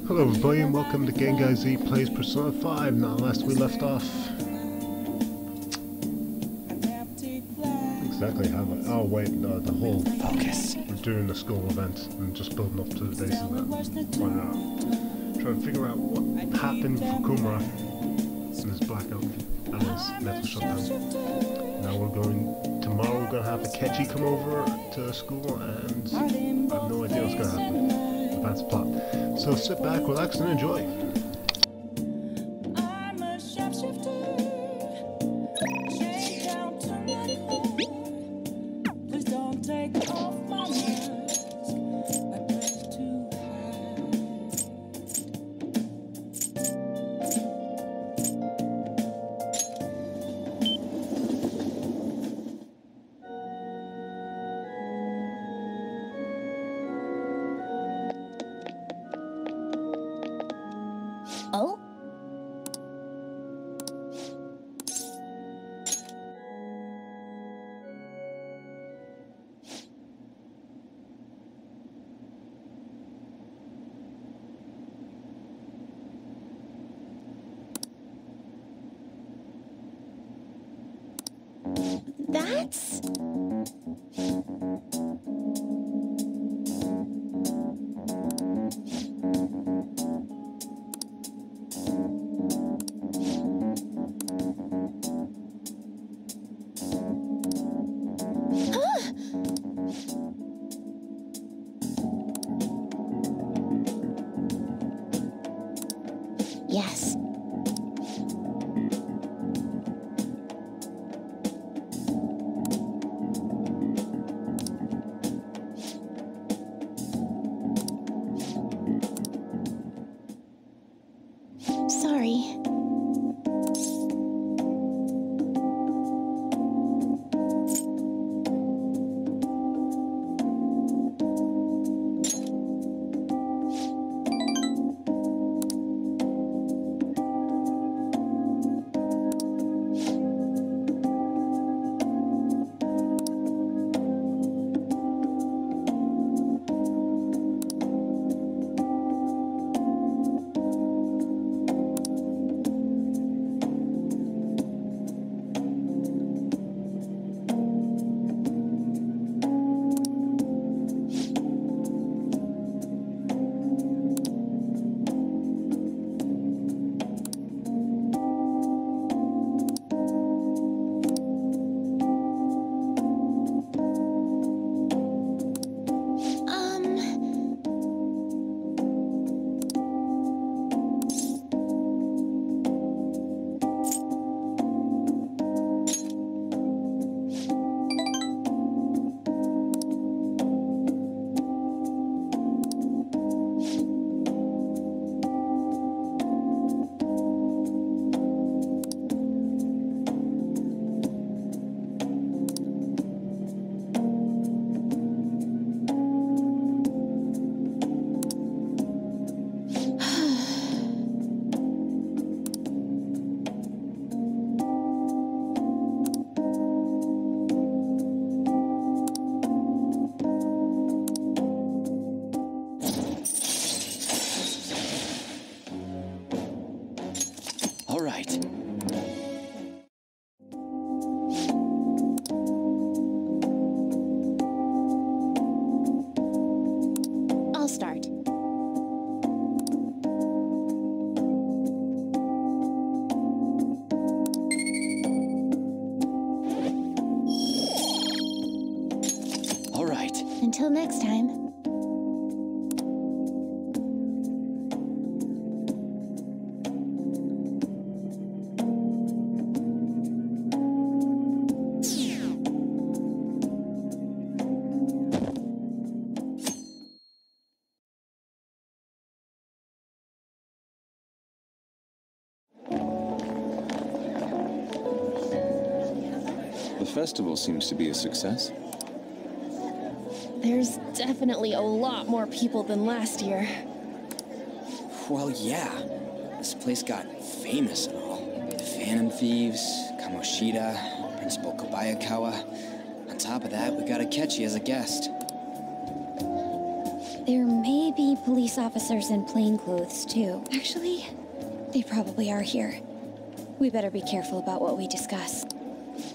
Hello everybody and welcome to Gengai Z Plays Persona 5. Now last we left off... Exactly how... Oh wait, the whole... Focus. We're doing the school event and just building up to the days of that. Trying to figure out what happened for Kumara and his blackout and his mental shutdown. Now we're going... Tomorrow we're going to have Akechi come over to school and I have no idea what's going to happen. That's the plot. So sit back, relax, and enjoy. I'm a shapeshifter. Shake down to my core. Please don't take off my mask. My place too Oh? That's... Yes. Sorry. All right. I'll start. All right. Until next time. The festival seems to be a success. There's definitely a lot more people than last year. Well, yeah. This place got famous and all. The Phantom Thieves, Kamoshida, Principal Kobayakawa. On top of that, we got Akechi as a guest. There may may be police officers in plain clothes, too. Actually, they probably are here. We better be careful about what we discuss.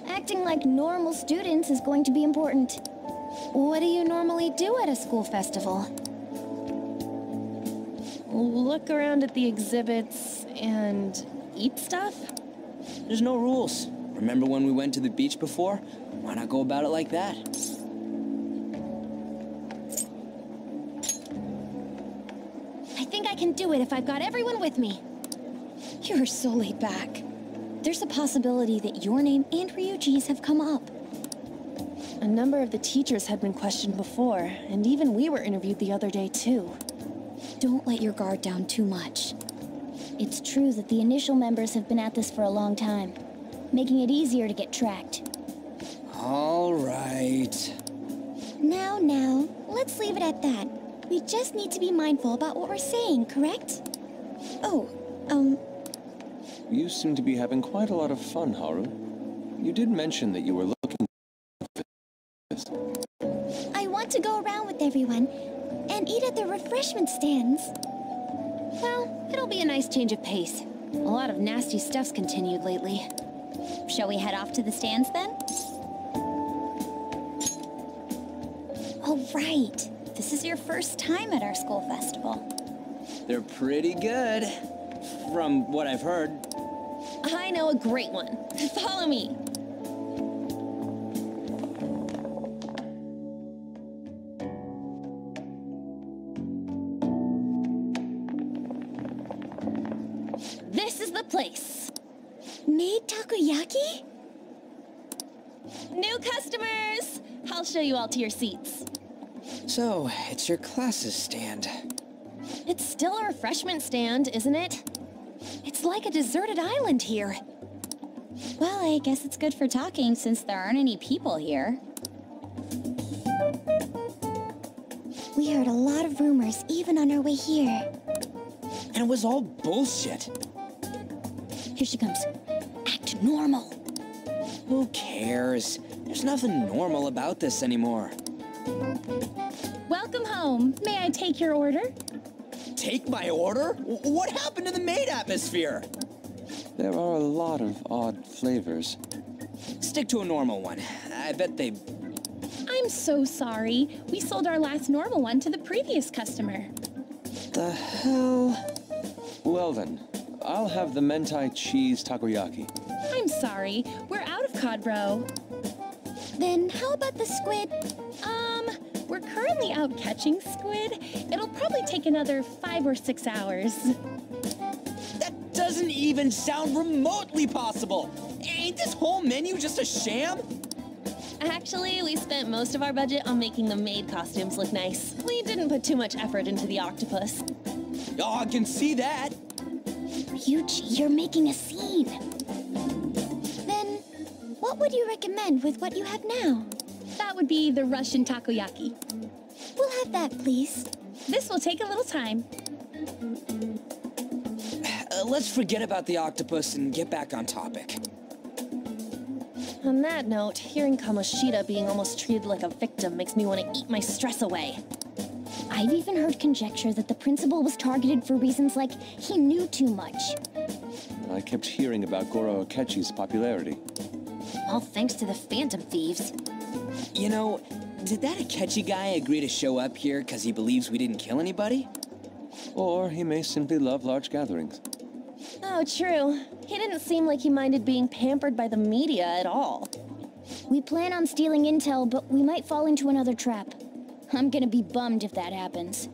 Acting like normal students is going to be important. What do you normally do at a school festival? Look around at the exhibits and eat stuff? There's no rules. Remember when we went to the beach before? Why not go about it like that? I think I can do it if I've got everyone with me. You're so laid back. There's a possibility that your name and Ryuji's have come up. A number of the teachers had been questioned before, and even we were interviewed the other day too. Don't let your guard down too much. It's true that the initial members have been at this for a long time, making it easier to get tracked. All right. Now, let's leave it at that. We just need to be mindful about what we're saying, correct? Oh, You seem to be having quite a lot of fun, Haru. You did mention that you were looking for this. I want to go around with everyone and eat at the refreshment stands. Well, it'll be a nice change of pace. A lot of nasty stuff's continued lately. Shall we head off to the stands then? Oh, right. This is your first time at our school festival. They're pretty good, from what I've heard. I know a great one. Follow me. This is the place. Made takoyaki? New customers! I'll show you all to your seats. So, it's your class's stand. It's still a refreshment stand, isn't it? It's like a deserted island here. Well, I guess it's good for talking since there aren't any people here. We heard a lot of rumors even on our way here. And it was all bullshit. Here she comes. Act normal. Who cares? There's nothing normal about this anymore. Welcome home. May I take your order? Take my order? What happened to the maid atmosphere? There are a lot of odd flavors. Stick to a normal one. I bet they... I'm so sorry. We sold our last normal one to the previous customer. The hell? Well then, I'll have the mentai cheese takoyaki. I'm sorry. We're out of cod roe. Then how about the squid? We're currently out catching squid. It'll probably take another 5 or 6 hours. That doesn't even sound remotely possible. Ain't this whole menu just a sham? Actually, we spent most of our budget on making the maid costumes look nice. We didn't put too much effort into the octopus. Oh, I can see that. Ryuji, you're making a scene. Then, what would you recommend with what you have now? That would be the Russian takoyaki. We'll have that, please. This will take a little time. Let's forget about the octopus and get back on topic. On that note, hearing Kamoshida being almost treated like a victim makes me want to eat my stress away. I've even heard conjecture that the principal was targeted for reasons like he knew too much. I kept hearing about Goro Akechi's popularity. All thanks to the Phantom Thieves. You know, did that Akechi guy agree to show up here because he believes we didn't kill anybody? Or he may simply love large gatherings. Oh, true. He didn't seem like he minded being pampered by the media at all. We plan on stealing intel, but we might fall into another trap. I'm gonna be bummed if that happens.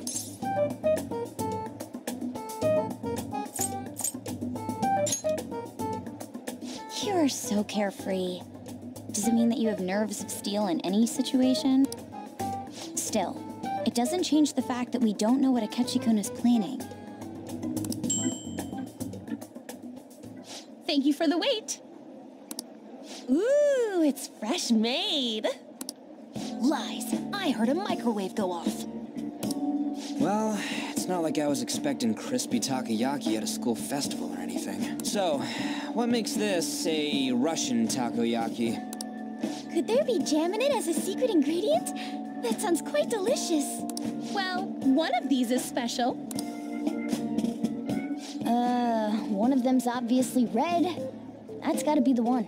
You are so carefree. Does it mean that you have nerves of steel in any situation? Still, it doesn't change the fact that we don't know what Akechi-kun is planning. Thank you for the wait. Ooh, it's fresh made. Lies. I heard a microwave go off. Well, it's not like I was expecting crispy takoyaki at a school festival or anything. So, what makes this a Russian takoyaki? Could there be jam in it as a secret ingredient? That sounds quite delicious. Well, one of these is special. One of them's obviously red. That's gotta be the one.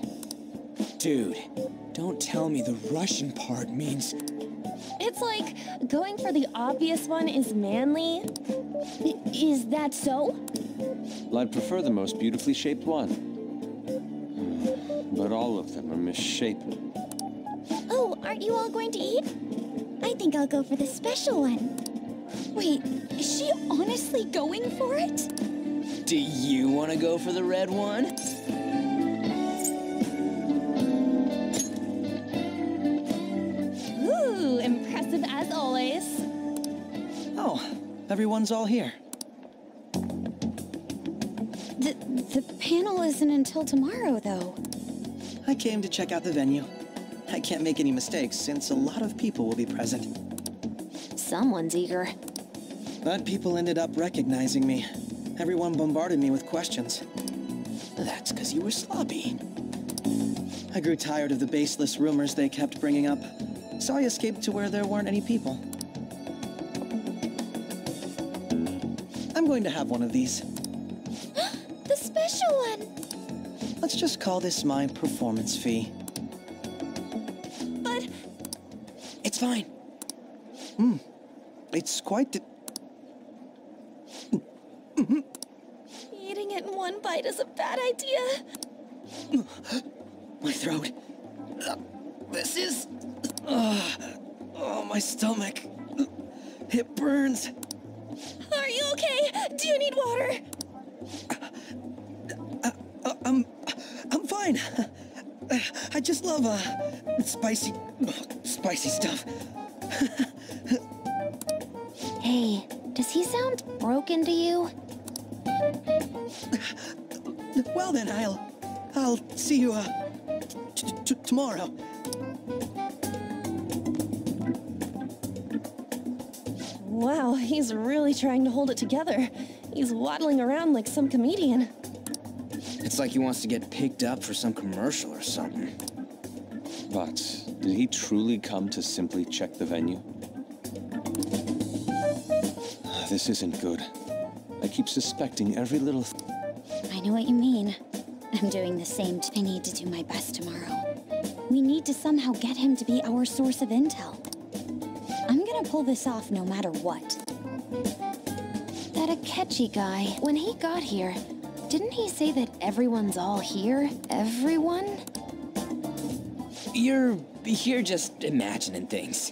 Dude, don't tell me the Russian part means... It's like going for the obvious one is manly. Is that so? Well, I'd prefer the most beautifully shaped one. But all of them are misshapen. Oh, aren't you all going to eat? I think I'll go for the special one. Wait, is she honestly going for it? Do you want to go for the red one? Ooh, impressive as always. Oh, everyone's all here. The panel isn't until tomorrow, though. I came to check out the venue. I can't make any mistakes since a lot of people will be present. Someone's eager. But people ended up recognizing me. Everyone bombarded me with questions. That's because you were sloppy. I grew tired of the baseless rumors they kept bringing up, so I escaped to where there weren't any people. I'm going to have one of these. The special one! Let's just call this my performance fee. But It's fine. It's quite... eating it in one bite is a bad idea. My throat. This is... oh, my stomach. It burns. Are you okay? Do you need water? I'm fine. I just love, spicy stuff. Hey, does he sound broken to you? Well then, I'll see you, tomorrow. Wow, he's really trying to hold it together. He's waddling around like some comedian. It's like he wants to get picked up for some commercial or something. But did he truly come to simply check the venue? This isn't good. I keep suspecting every little I know what you mean. I'm doing the same. I need to do my best tomorrow. We need to somehow get him to be our source of intel. I'm gonna pull this off no matter what. That Akechi guy, when he got here, didn't he say that everyone's all here? Everyone? You're just imagining things.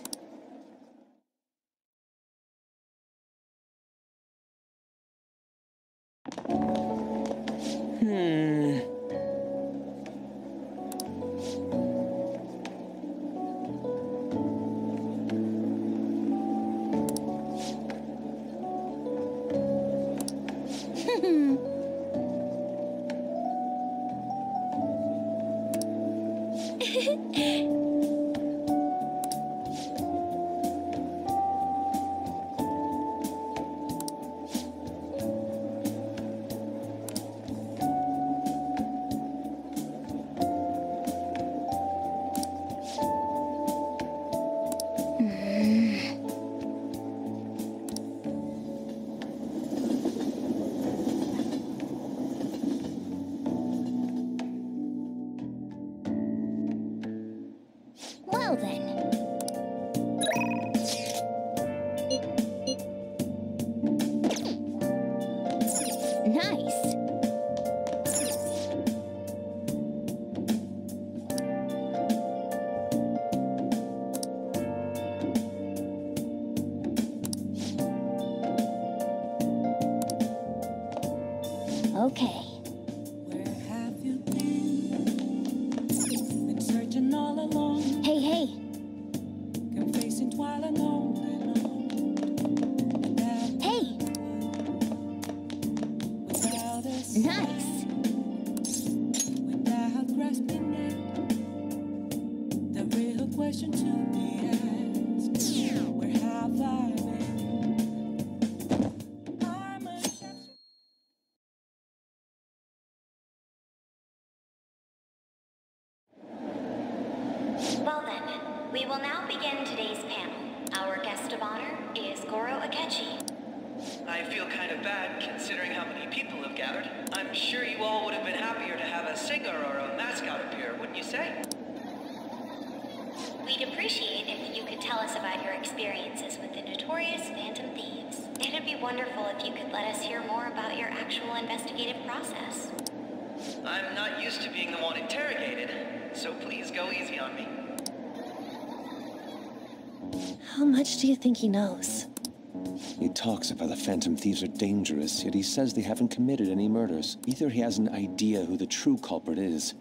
Well then. Nice. Okay. Where have you been? Been searching all along, Hey, hey. confessing while alone and on. That Hey. without us, Nice. without grasping it, the real question to be asked: where have I been? I'm a Well then, we will now begin today's panel. Our guest of honor is Goro Akechi. I feel kind of bad considering how many people have gathered. I'm sure you all would have been happier to have a singer or a mascot appear, wouldn't you say? We'd appreciate if you could tell us about your experiences with the notorious Phantom Thieves. It'd be wonderful if you could let us hear more about your actual investigative process. I'm not used to being the one interrogated, so please go easy on me. How much do you think he knows? He talks of how the Phantom Thieves are dangerous, yet he says they haven't committed any murders. Either he has an idea who the true culprit is,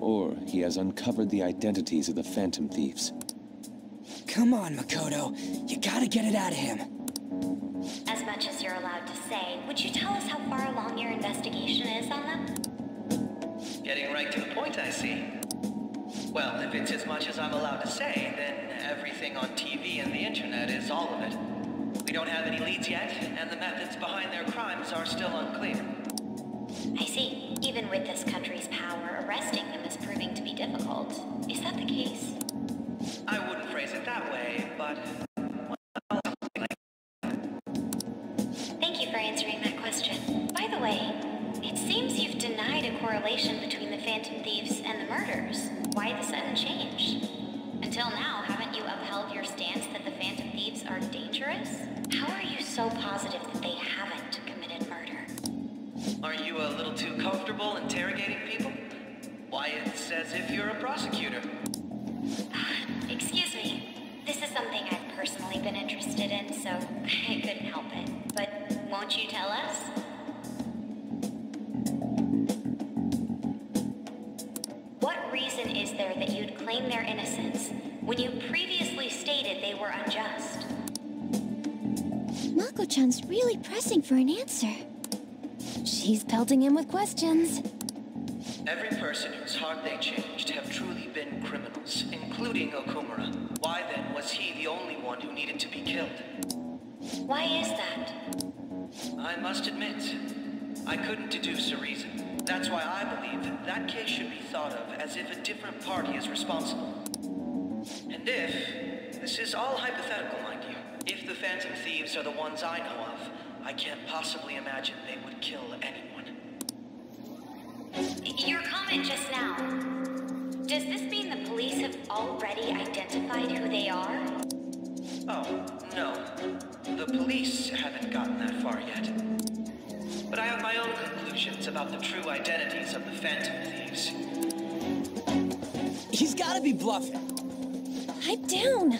or he has uncovered the identities of the Phantom Thieves. Come on, Makoto. You gotta get it out of him. As much as you're allowed to say, would you tell us how far along your investigation is on them? Getting right to the point, I see. Well, if it's as much as I'm allowed to say, then everything on TV and the internet is all of it. We don't have any leads yet, and the methods behind their crimes are still unclear. I see. Even with this country's power, arresting them is proving to be difficult. Is that the case? I wouldn't phrase it that way, but... Thank you for answering that question. By the way, it seems you've denied a correlation between the Phantom Thieves and the murders. Why the sudden change? Until now, haven't you upheld your stance that the Phantom Thieves are dangerous? How are you so positive that they haven't committed murder? Aren't you a little too comfortable interrogating people? Why, it's as if you're a prosecutor. Excuse me. This is something I've personally been interested in, so I couldn't help it. But won't you tell us? What reason is there that you'd claim their innocence when you previously stated they were unjust? Mako-chan's really pressing for an answer. She's pelting him with questions. Every person whose heart they changed have truly been criminals, including Okumura. Why then was he the only one who needed to be killed? Why is that? I must admit, I couldn't deduce a reason. That's why I believe that case should be thought of as if a different party is responsible. And if, this is all hypothetical, mind you, if the Phantom Thieves are the ones I know of, I can't possibly imagine they would kill anyone. Your comment just now, does this mean the police have already identified who they are? Oh, no. The police haven't gotten that far yet. But I have my own conclusions about the true identities of the Phantom Thieves. He's gotta be bluffing. Pipe down.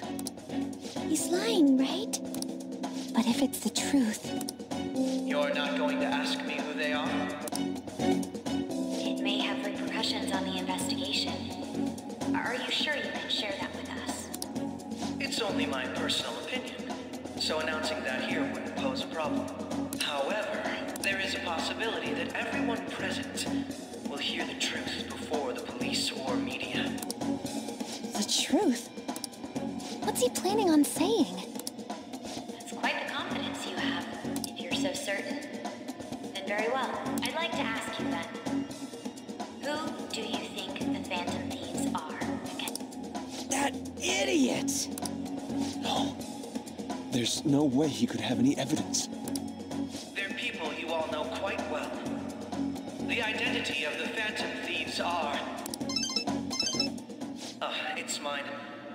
He's lying, right? But if it's the truth... You're not going to ask me who they are? It may have repercussions on the investigation. Are you sure you can share that with us? It's only my personal opinion, so announcing that here wouldn't pose a problem. However, there is a possibility that everyone present will hear the truth before the police or media. The truth? What's he planning on saying? That's quite the confidence you have, if you're so certain. Then very well. I'd like to ask you then. Who do you think the Phantom Thieves are? That idiot! No. There's no way he could have any evidence. They're people you all know quite well. The identity of the Phantom Thieves are... it's mine.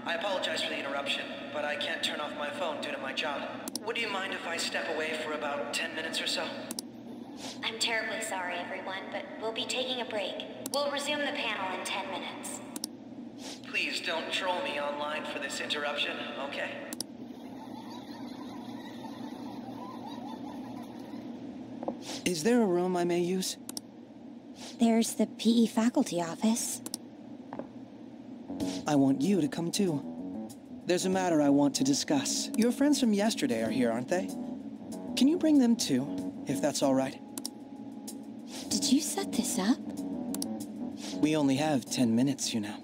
I apologize for the interruption, but I can't turn off my phone due to my job. Would you mind if I step away for about 10 minutes or so? I'm terribly sorry, everyone, but we'll be taking a break. We'll resume the panel in 10 minutes. Please don't troll me online for this interruption, okay? Is there a room I may use? There's the PE faculty office. I want you to come too. There's a matter I want to discuss. Your friends from yesterday are here, aren't they? Can you bring them too, if that's all right? Did you set this up? We only have 10 minutes, you know.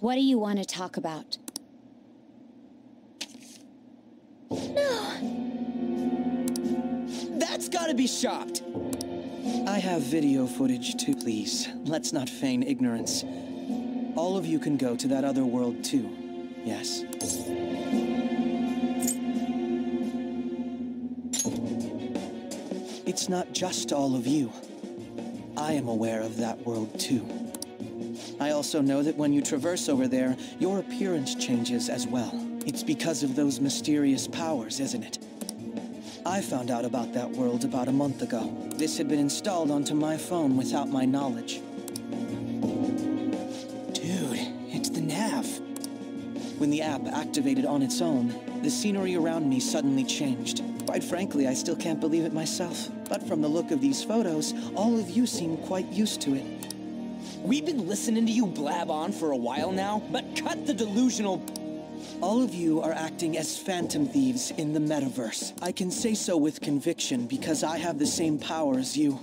What do you want to talk about? No. That's gotta be shopped. I have video footage too, please. Let's not feign ignorance. All of you can go to that other world too, yes? It's not just all of you. I am aware of that world too. I also know that when you traverse over there, your appearance changes as well. It's because of those mysterious powers, isn't it? I found out about that world about a month ago. This had been installed onto my phone without my knowledge. Dude, it's the nav. When the app activated on its own, the scenery around me suddenly changed. Quite frankly, I still can't believe it myself. But from the look of these photos, all of you seem quite used to it. We've been listening to you blab on for a while now, but cut the delusional... All of you are acting as phantom thieves in the metaverse. I can say so with conviction because I have the same power as you.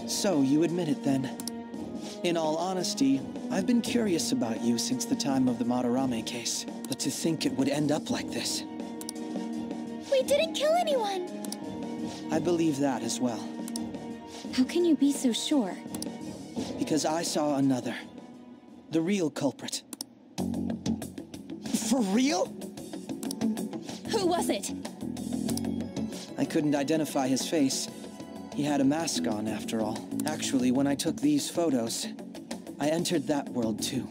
So you admit it then. In all honesty, I've been curious about you since the time of the Madarame case. But to think it would end up like this. We didn't kill anyone! I believe that as well. How can you be so sure? Because I saw another. The real culprit. For real? Who was it? I couldn't identify his face. He had a mask on, after all. Actually, when I took these photos, I entered that world too.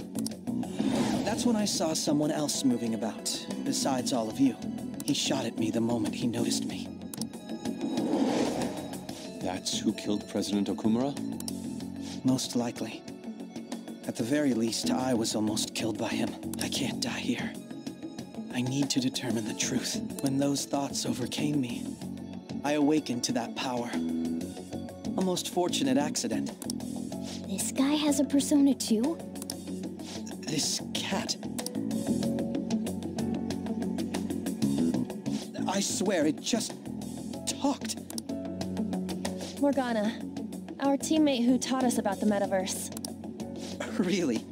That's when I saw someone else moving about, besides all of you. He shot at me the moment he noticed me. That's who killed President Okumura? Most likely. At the very least, I was almost killed by him. I can't die here. I need to determine the truth. When those thoughts overcame me, I awakened to that power. A most fortunate accident. This guy has a persona too? This cat. I swear, it just talked. Morgana, our teammate who taught us about the metaverse. Really?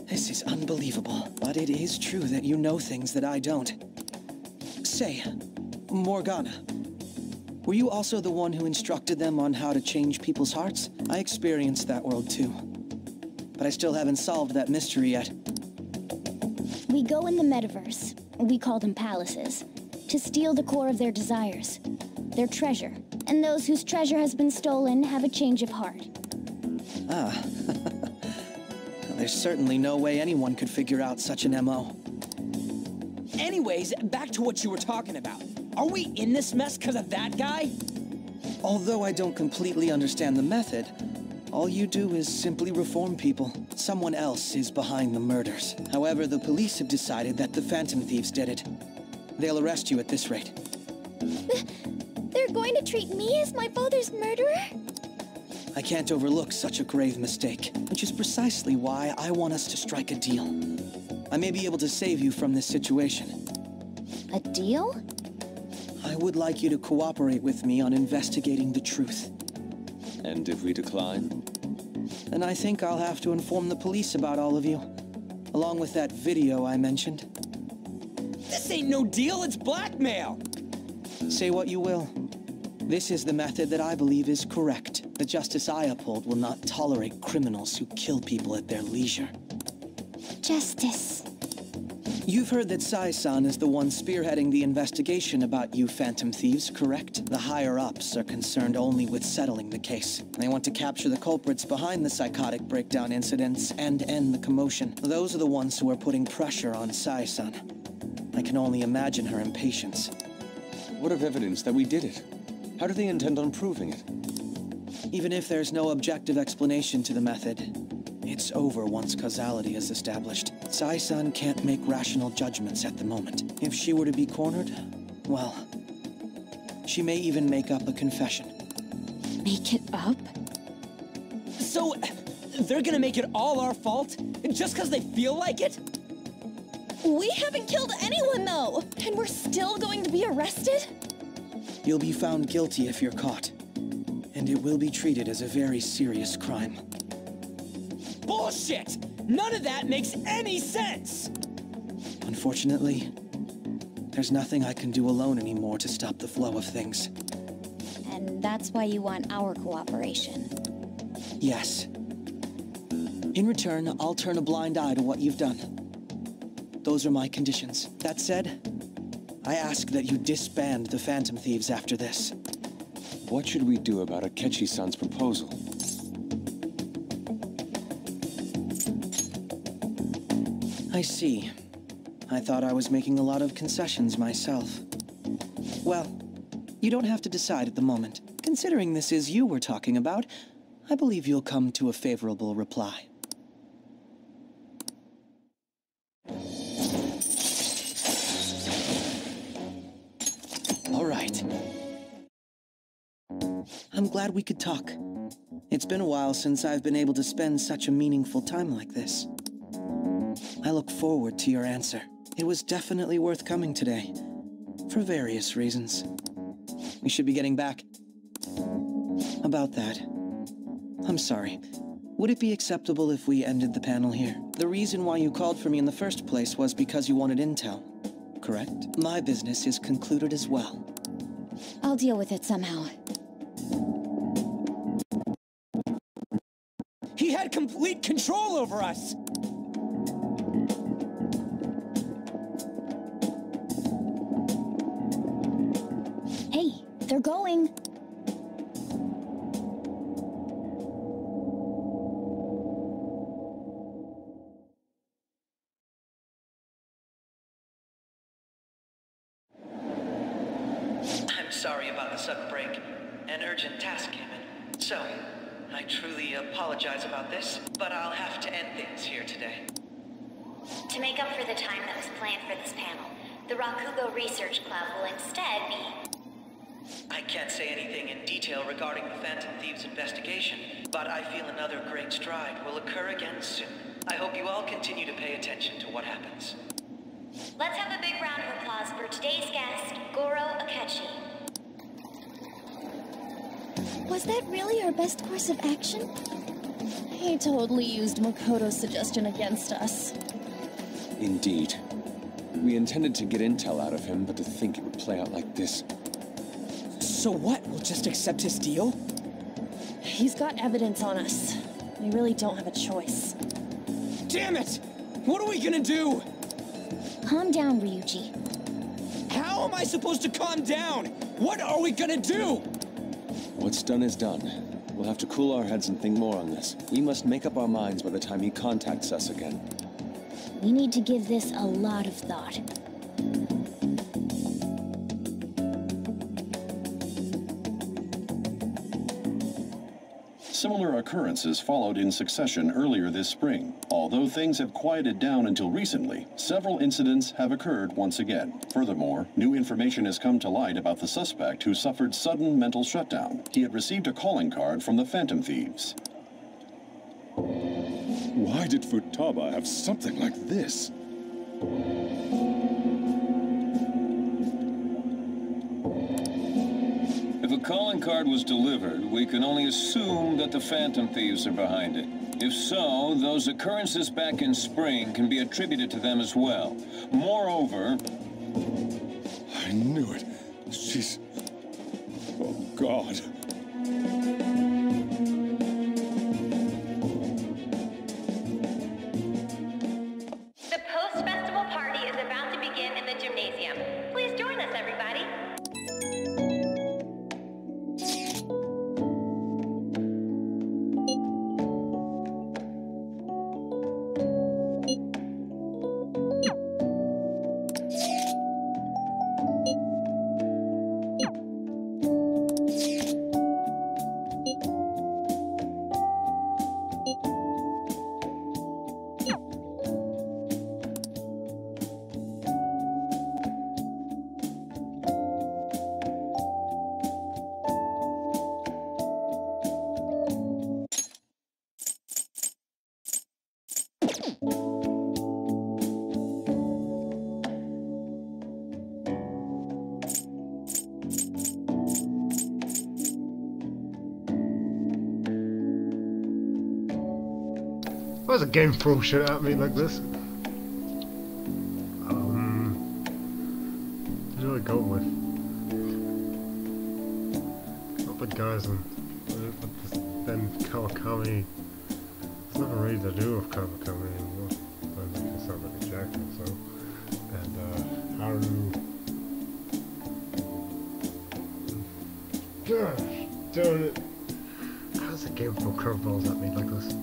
This is unbelievable. But it is true that you know things that I don't. Say, Morgana, were you also the one who instructed them on how to change people's hearts? I experienced that world too. But I still haven't solved that mystery yet. We go in the metaverse, we call them palaces, to steal the core of their desires, their treasure. And those whose treasure has been stolen have a change of heart. Ah. There's certainly no way anyone could figure out such an MO. Anyways, back to what you were talking about. Are we in this mess because of that guy? Although I don't completely understand the method, all you do is simply reform people. Someone else is behind the murders. However, the police have decided that the Phantom Thieves did it. They'll arrest you at this rate. They're going to treat me as my father's murderer? I can't overlook such a grave mistake, which is precisely why I want us to strike a deal. I may be able to save you from this situation. A deal? I would like you to cooperate with me on investigating the truth. And if we decline? Then I think I'll have to inform the police about all of you, along with that video I mentioned. This ain't no deal, it's blackmail! Say what you will. This is the method that I believe is correct. The justice I uphold will not tolerate criminals who kill people at their leisure. Justice. You've heard that Sai-san is the one spearheading the investigation about you Phantom Thieves, correct? The higher-ups are concerned only with settling the case. They want to capture the culprits behind the psychotic breakdown incidents and end the commotion. Those are the ones who are putting pressure on Sai-san. I can only imagine her impatience. What of evidence that we did it? How do they intend on proving it? Even if there's no objective explanation to the method, it's over once causality is established. Sai-san can't make rational judgments at the moment. If she were to be cornered, well, she may even make up a confession. Make it up? So, they're gonna make it all our fault? Just because they feel like it? We haven't killed anyone, though! And we're still going to be arrested? You'll be found guilty if you're caught. And it will be treated as a very serious crime. Bullshit! None of that makes any sense! Unfortunately, there's nothing I can do alone anymore to stop the flow of things. And that's why you want our cooperation. Yes. In return, I'll turn a blind eye to what you've done. Those are my conditions. That said, I ask that you disband the Phantom Thieves after this. What should we do about Akechi-san's proposal? I see. I thought I was making a lot of concessions myself. Well, you don't have to decide at the moment. Considering this is you we're talking about, I believe you'll come to a favorable reply. All right. I'm glad we could talk. It's been a while since I've been able to spend such a meaningful time like this. I look forward to your answer. It was definitely worth coming today, for various reasons. We should be getting back. About that, I'm sorry. Would it be acceptable if we ended the panel here? The reason why you called for me in the first place was because you wanted intel, correct? My business is concluded as well. I'll deal with it somehow. He had complete control over us! Hey, they're going. I'm sorry about the sudden break. An urgent task came in. So, I truly apologize about this, but I'll have to end things here today. To make up for the time that was planned for this panel, the Rakugo Research Club will instead be... I can't say anything in detail regarding the Phantom Thieves investigation, but I feel another great stride will occur again soon. I hope you all continue to pay attention to what happens. Let's have a big round of applause for today's guest, Goro Akechi. Was that really our best course of action? He totally used Makoto's suggestion against us. Indeed. We intended to get intel out of him, but to think it would play out like this. So what? We'll just accept his deal? He's got evidence on us. We really don't have a choice. Damn it! What are we gonna do? Calm down, Ryuji. How am I supposed to calm down? What are we gonna do? What's done is done. We'll have to cool our heads and think more on this. We must make up our minds by the time he contacts us again. We need to give this a lot of thought. Similar occurrences followed in succession earlier this spring. Although things have quieted down until recently, several incidents have occurred once again. Furthermore, new information has come to light about the suspect who suffered sudden mental shutdown. He had received a calling card from the Phantom Thieves. Why did Futaba have something like this? If a calling card was delivered, we can only assume that the Phantom Thieves are behind it. If so, those occurrences back in spring can be attributed to them as well. Moreover... I knew it. She's... Oh, God. The post-festival party is about to begin in the gymnasium. Please join us, everybody. Why does a game throw shit at me like this? Who do I go with? Not the guys and then Kawakami, Nothing really to do with Kawakami anymore. I think it's not like a jack or so. And Haru. Gosh, darn it! How's the game throw curveballs at me like this?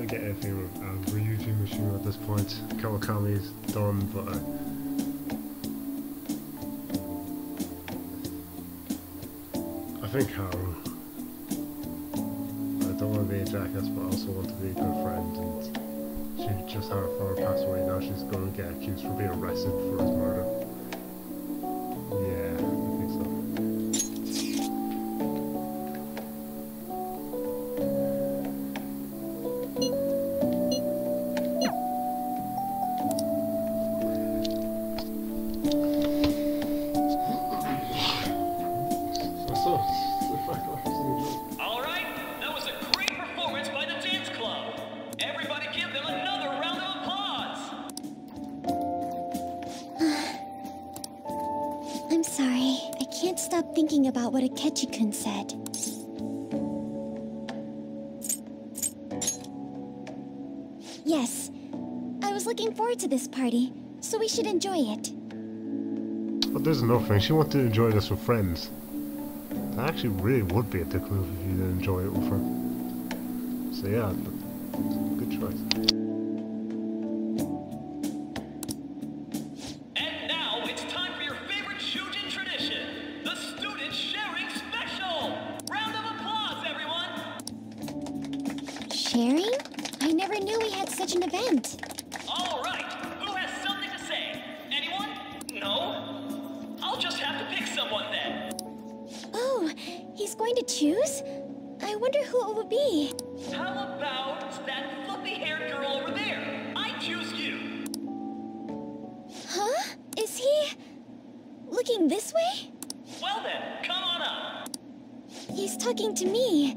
Get anything with Ryuji Mishima at this point. Kawakami's done, but I think Haru. I don't want to be a jackass, but I also want to be a good friend. And she just had her father pass away. Now she's going to get accused for being arrested for his murder. Yeah, I think so. Thinking about what Akechi-kun said. Yes, I was looking forward to this party, so we should enjoy it. But there's another thing, she wanted to enjoy this with friends. That actually really would be a dick move if you didn't enjoy it with her. So yeah, good choice. Sharing? I never knew we had such an event. All right, who has something to say? Anyone? No? I'll just have to pick someone then. Oh, he's going to choose? I wonder who it would be. How about that fluffy-haired girl over there? I choose you. Huh? Is he looking this way? Well then, come on up. He's talking to me,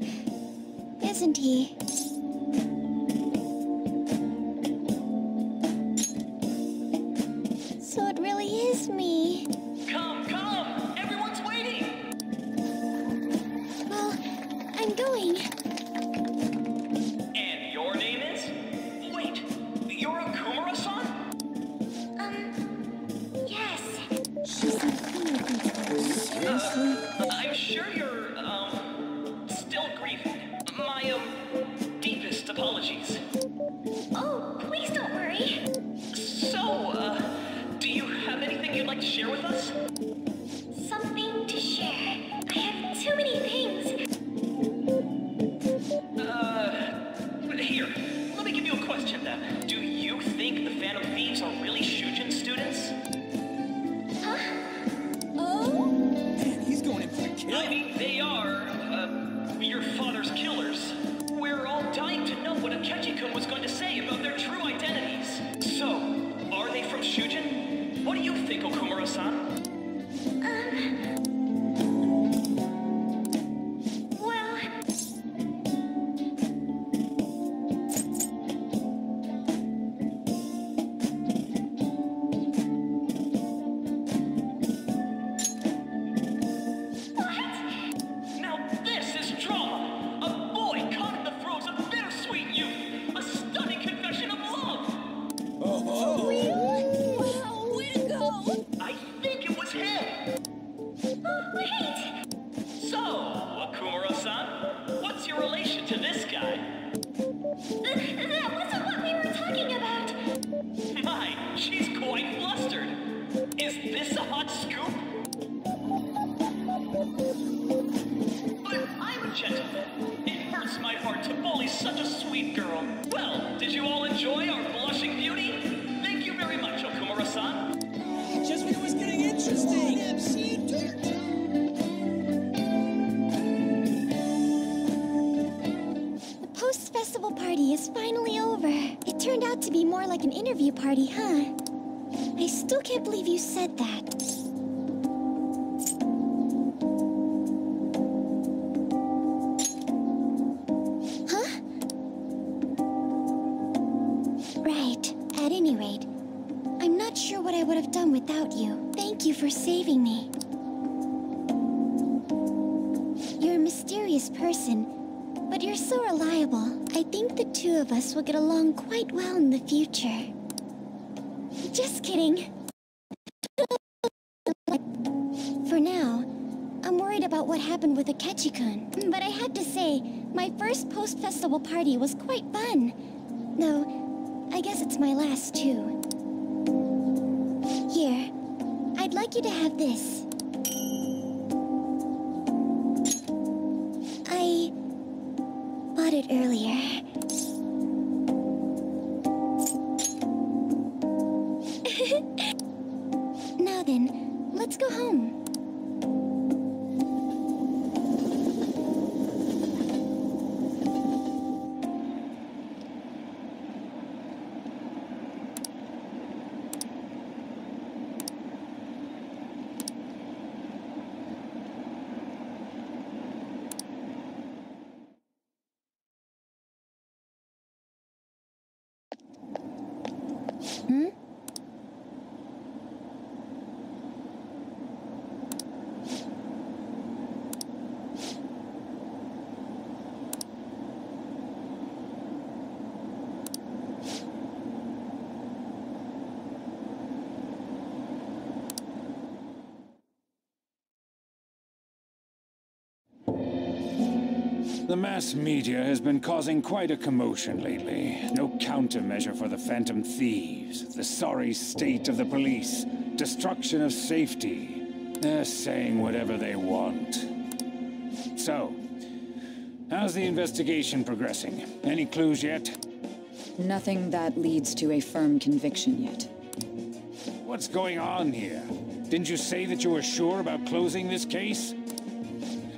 isn't he? So it really is me. Come, everyone's waiting. Well, I'm going. And your name is? Wait, you're Okumura-san? Yes. She's a seriously? I'm sure you're, still grieving. My, deepest apologies. Oh, please don't worry. So, do you have anything you'd like to share with us? Something to share. I have too many things. Here, let me give you a question then. Do you think the Phantom Thieves are really Shujin students? Huh? Oh? Man, he's going in for a kill. I mean, they are, your father's killers. We're all dying to know what Akechi-kun was going to say about their true identities. So, are they from Shujin? What do you think, Okumura-san? The post-festival party is finally over. It turned out to be more like an interview party, huh? I still can't believe you said that. Huh? Right. At any rate, I'm not sure what I would have done without you. Thank you for saving me. You're a mysterious person, but you're so reliable. I think the two of us will get along quite well in the future. Just kidding. For now, I'm worried about what happened with Akechi-kun. But I have to say, my first post-festival party was quite fun. Though, I guess it's my last too. Here, I'd like you to have this. I bought it earlier. Now then, let's go home. The mass media has been causing quite a commotion lately. No countermeasure for the Phantom Thieves, the sorry state of the police, destruction of safety. They're saying whatever they want. So, how's the investigation progressing? Any clues yet? Nothing that leads to a firm conviction yet. What's going on here? Didn't you say that you were sure about closing this case?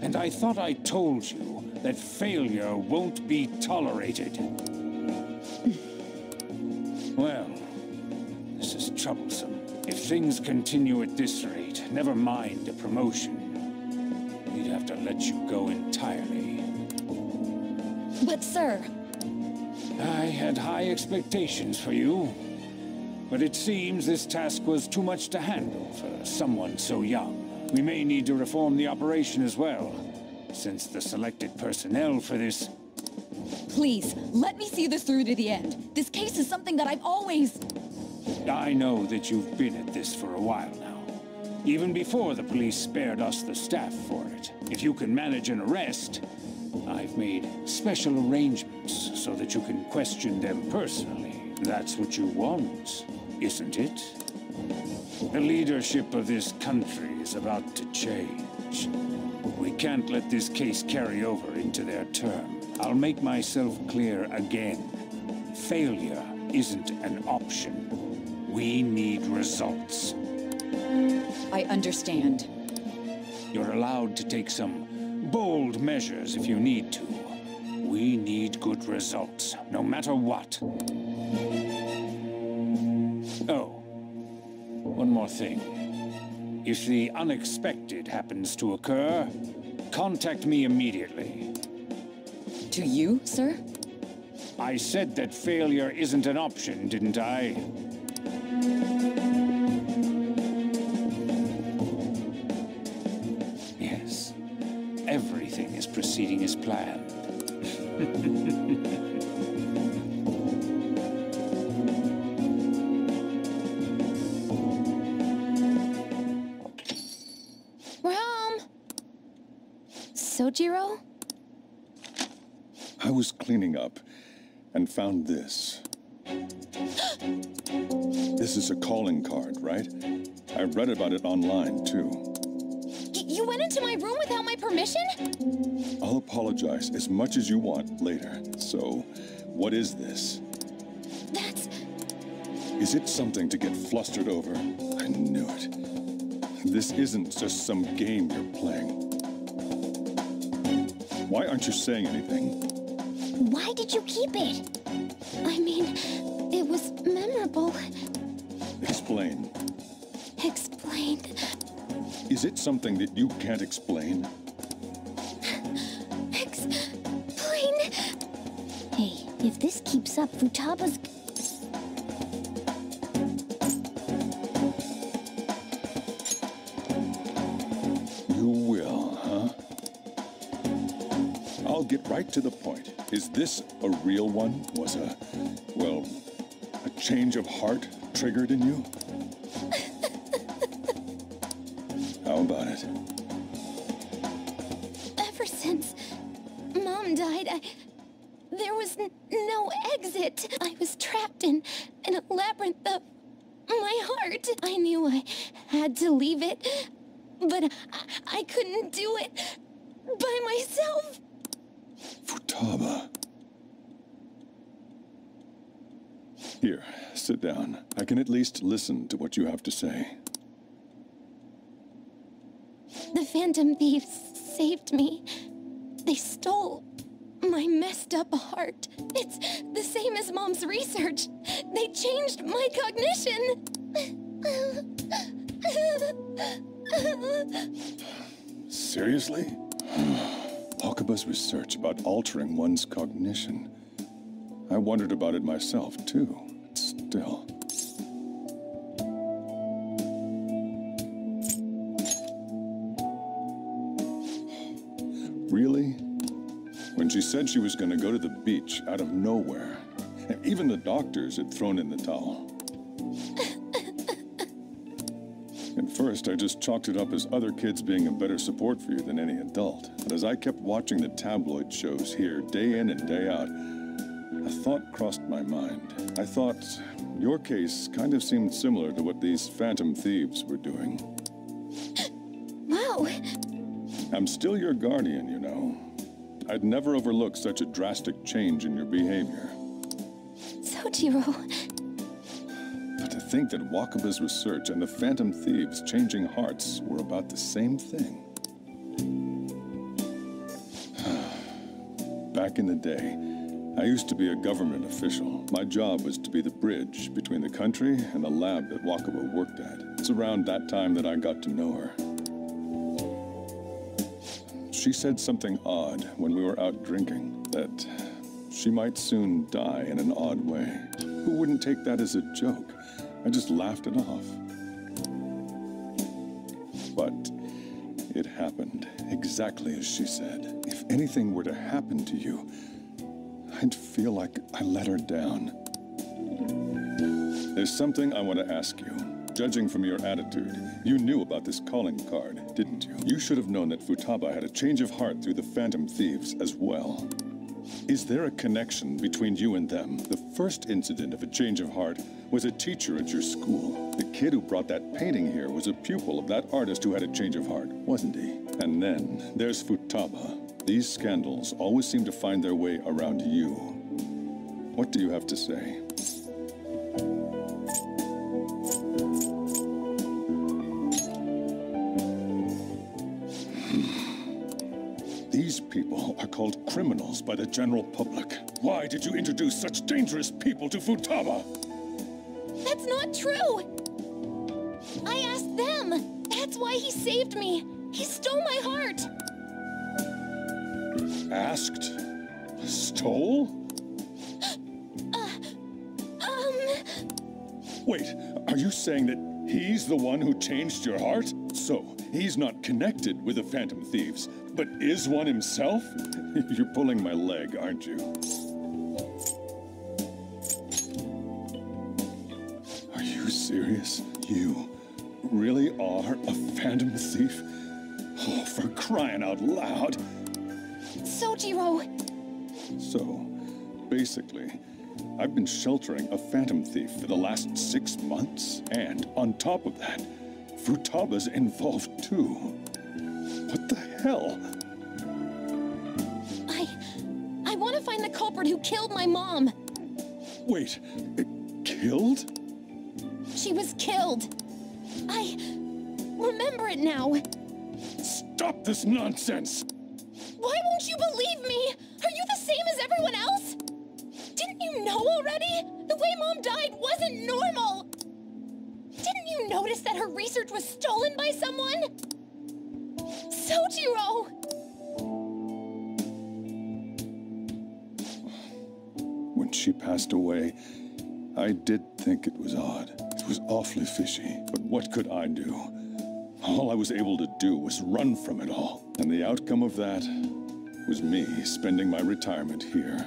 And I thought I told you that failure won't be tolerated. Well, this is troublesome. If things continue at this rate, never mind a promotion, we'd have to let you go entirely. But sir... I had high expectations for you, but it seems this task was too much to handle for someone so young. We may need to reform the operation as well, since the selected personnel for this... Please, let me see this through to the end. This case is something that I've always... I know that you've been at this for a while now. Even before the police spared us the staff for it. If you can manage an arrest, I've made special arrangements so that you can question them personally. That's what you want, isn't it? The leadership of this country is about to change. We can't let this case carry over into their term. I'll make myself clear again. Failure isn't an option. We need results. I understand. You're allowed to take some bold measures if you need to. We need good results, no matter what. Oh, one more thing. If the unexpected happens to occur, contact me immediately. To you, sir? I said that failure isn't an option, didn't I? Yes. Everything is proceeding as planned. We're home. Sojiro? I was cleaning up and found this. This is a calling card, right? I read about it online, too. You went into my room without my permission? I'll apologize as much as you want later. So, what is this? That's... Is it something to get flustered over? I knew it. This isn't just some game you're playing. Why aren't you saying anything? Why did you keep it? I mean, it was memorable. Explain. Explain. Is it something that you can't explain? Explain. Hey, if this keeps up, Futaba's... You will, huh? I'll get right to the point. Is this a real one? Was a change of heart triggered in you? How about it? Ever since Mom died, there was no exit. I was trapped in a labyrinth of my heart. I knew I had to leave it, but I couldn't do it by myself. Futaba. Here, sit down. I can at least listen to what you have to say. The Phantom Thieves saved me. They stole my messed up heart. It's the same as Mom's research. They changed my cognition. Seriously? Wakaba's research about altering one's cognition. I wondered about it myself, too. Still. Really? When she said she was going to go to the beach out of nowhere, and even the doctors had thrown in the towel. At first, I just chalked it up as other kids being a better support for you than any adult. But as I kept watching the tabloid shows here, day in and day out, a thought crossed my mind. I thought your case kind of seemed similar to what these Phantom Thieves were doing. Wow. I'm still your guardian, you know. I'd never overlook such a drastic change in your behavior. Sojiro. But to think that Wakaba's research and the Phantom Thieves changing hearts were about the same thing. Back in the day, I used to be a government official. My job was to be the bridge between the country and the lab that Wakaba worked at. It's around that time that I got to know her. She said something odd when we were out drinking, that she might soon die in an odd way. Who wouldn't take that as a joke? I just laughed it off. But it happened exactly as she said. If anything were to happen to you, I'd feel like I let her down. There's something I want to ask you. Judging from your attitude, you knew about this calling card, didn't you? You should have known that Futaba had a change of heart through the Phantom Thieves as well. Is there a connection between you and them? The first incident of a change of heart was a teacher at your school. The kid who brought that painting here was a pupil of that artist who had a change of heart, wasn't he? And then there's Futaba. These scandals always seem to find their way around you. What do you have to say? These people are called criminals by the general public. Why did you introduce such dangerous people to Futaba? That's not true! I asked them! That's why he saved me! He stole my heart! Asked? Stole? Wait, are you saying that he's the one who changed your heart? So, he's not connected with the Phantom Thieves, but is one himself? You're pulling my leg, aren't you? Are you serious? You really are a Phantom Thief? Oh, for crying out loud! Sojiro! So, basically, I've been sheltering a Phantom Thief for the last 6 months. And on top of that, Futaba's involved too. What the hell? I want to find the culprit who killed my mom. Wait, killed? She was killed. Remember it now. Stop this nonsense! Why won't you believe me? Are you the same as everyone else? Didn't you know already? The way Mom died wasn't normal. Didn't you notice that her research was stolen by someone? Sojiro! When she passed away, I did think it was odd. It was awfully fishy, but what could I do? All I was able to do was run from it all. And the outcome of that was me spending my retirement here.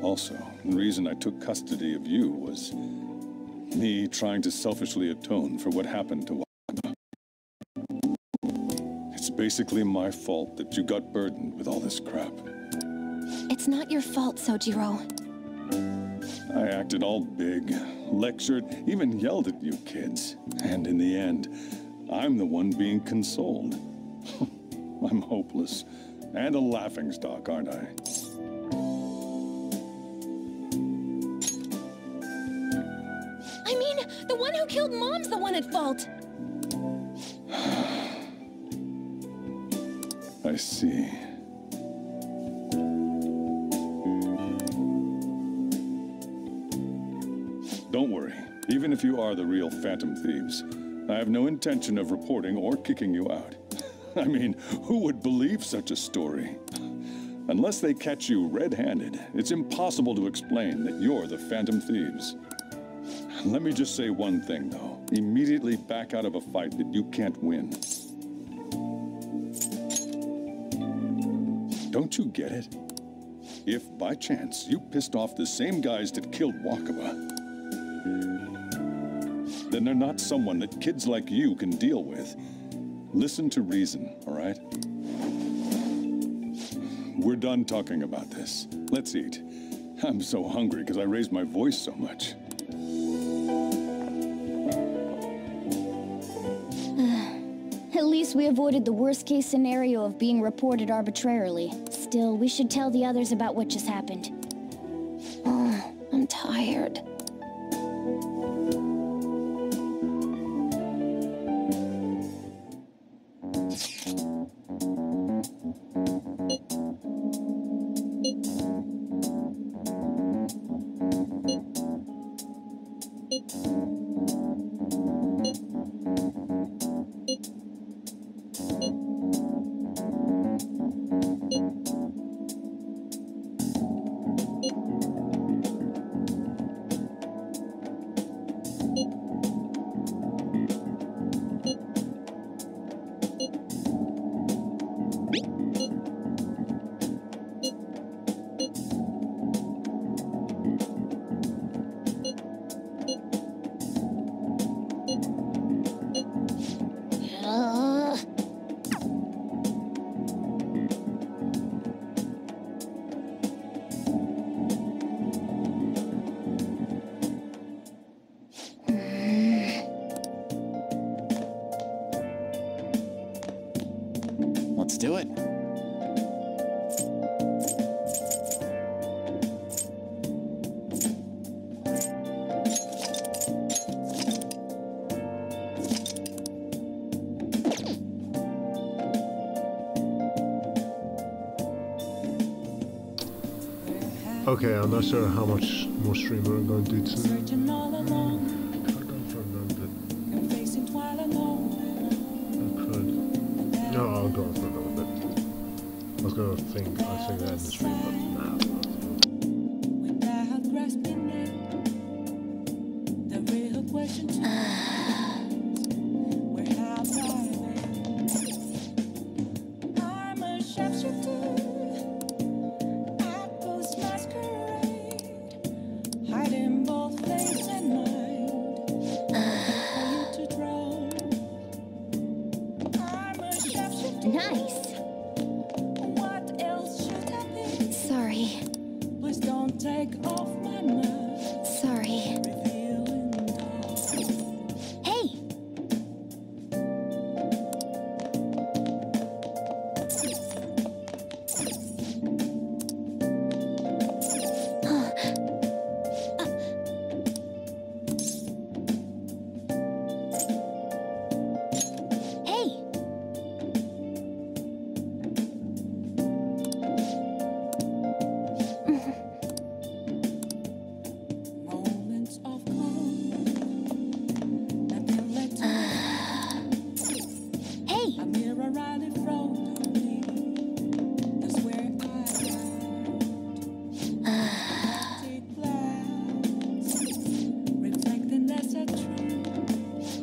Also, the reason I took custody of you was me trying to selfishly atone for what happened to Wakaba. It's basically my fault that you got burdened with all this crap. It's not your fault, Sojiro. I acted all big, lectured, even yelled at you kids. And in the end, I'm the one being consoled. I'm hopeless. And a laughingstock, aren't I? I mean, the one who killed Mom's the one at fault. I see. Don't worry. Even if you are the real Phantom Thieves, I have no intention of reporting or kicking you out. I mean, who would believe such a story? Unless they catch you red-handed, it's impossible to explain that you're the Phantom Thieves. Let me just say one thing, though. Immediately back out of a fight that you can't win. Don't you get it? If, by chance, you pissed off the same guys that killed Wakaba, then they're not someone that kids like you can deal with. Listen to reason, all right? We're done talking about this. Let's eat. I'm so hungry because I raised my voice so much. At least we avoided the worst-case scenario of being reported arbitrarily. Still, we should tell the others about what just happened. Oh, I'm tired. Let's do it. Okay, I'm not sure how much more stream we're going to do tonight. Searching all alone, No, I'll go for another bit. I was gonna think, I think that in the stream, but nah. without grasping it, the real question is, where have I been? I'm a sharpshooter at Ghost Masquerade, hiding both face and mind, for you to drown. Nice. What else should I be? Sorry. Please don't take off my mask. Sorry. Hey!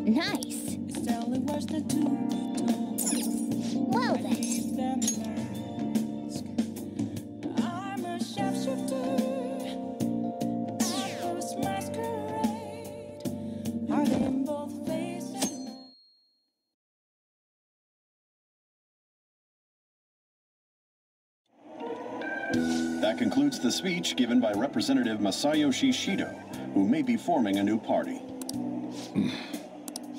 Nice. Well then. I'm a sharpshooter at this masquerade. Are they in both faces? That concludes the speech given by Representative Masayoshi Shido, who may be forming a new party.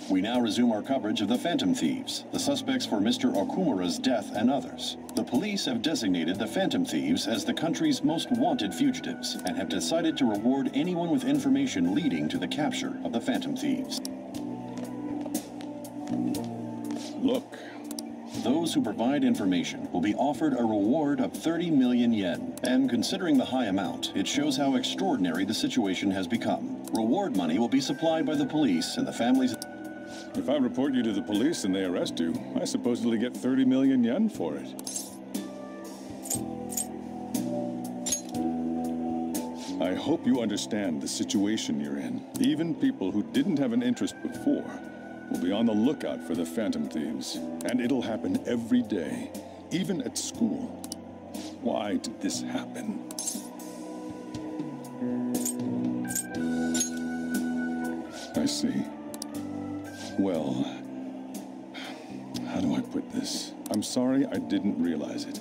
We now resume our coverage of the Phantom Thieves, the suspects for Mr. Okumura's death and others. The police have designated the Phantom Thieves as the country's most wanted fugitives and have decided to reward anyone with information leading to the capture of the Phantom Thieves. Look. Those who provide information will be offered a reward of 30 million yen. And considering the high amount, it shows how extraordinary the situation has become. Reward money will be supplied by the police and the families. If I report you to the police and they arrest you, I supposedly get 30 million yen for it. I hope you understand the situation you're in. Even people who didn't have an interest before will be on the lookout for the Phantom Thieves. And it'll happen every day, even at school. Why did this happen? I see. Well, how do I put this? I'm sorry I didn't realize it.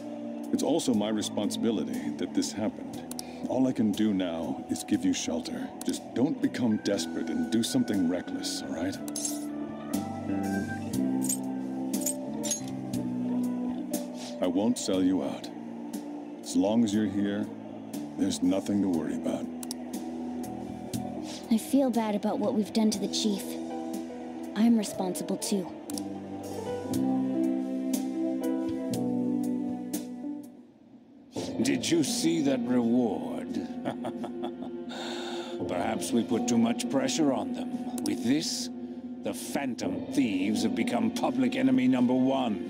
It's also my responsibility that this happened. All I can do now is give you shelter. Just don't become desperate and do something reckless, all right? I won't sell you out. As long as you're here, there's nothing to worry about. I feel bad about what we've done to the chief. I'm responsible too. Did you see that reward? Perhaps we put too much pressure on them. With this, the Phantom Thieves have become public enemy #1.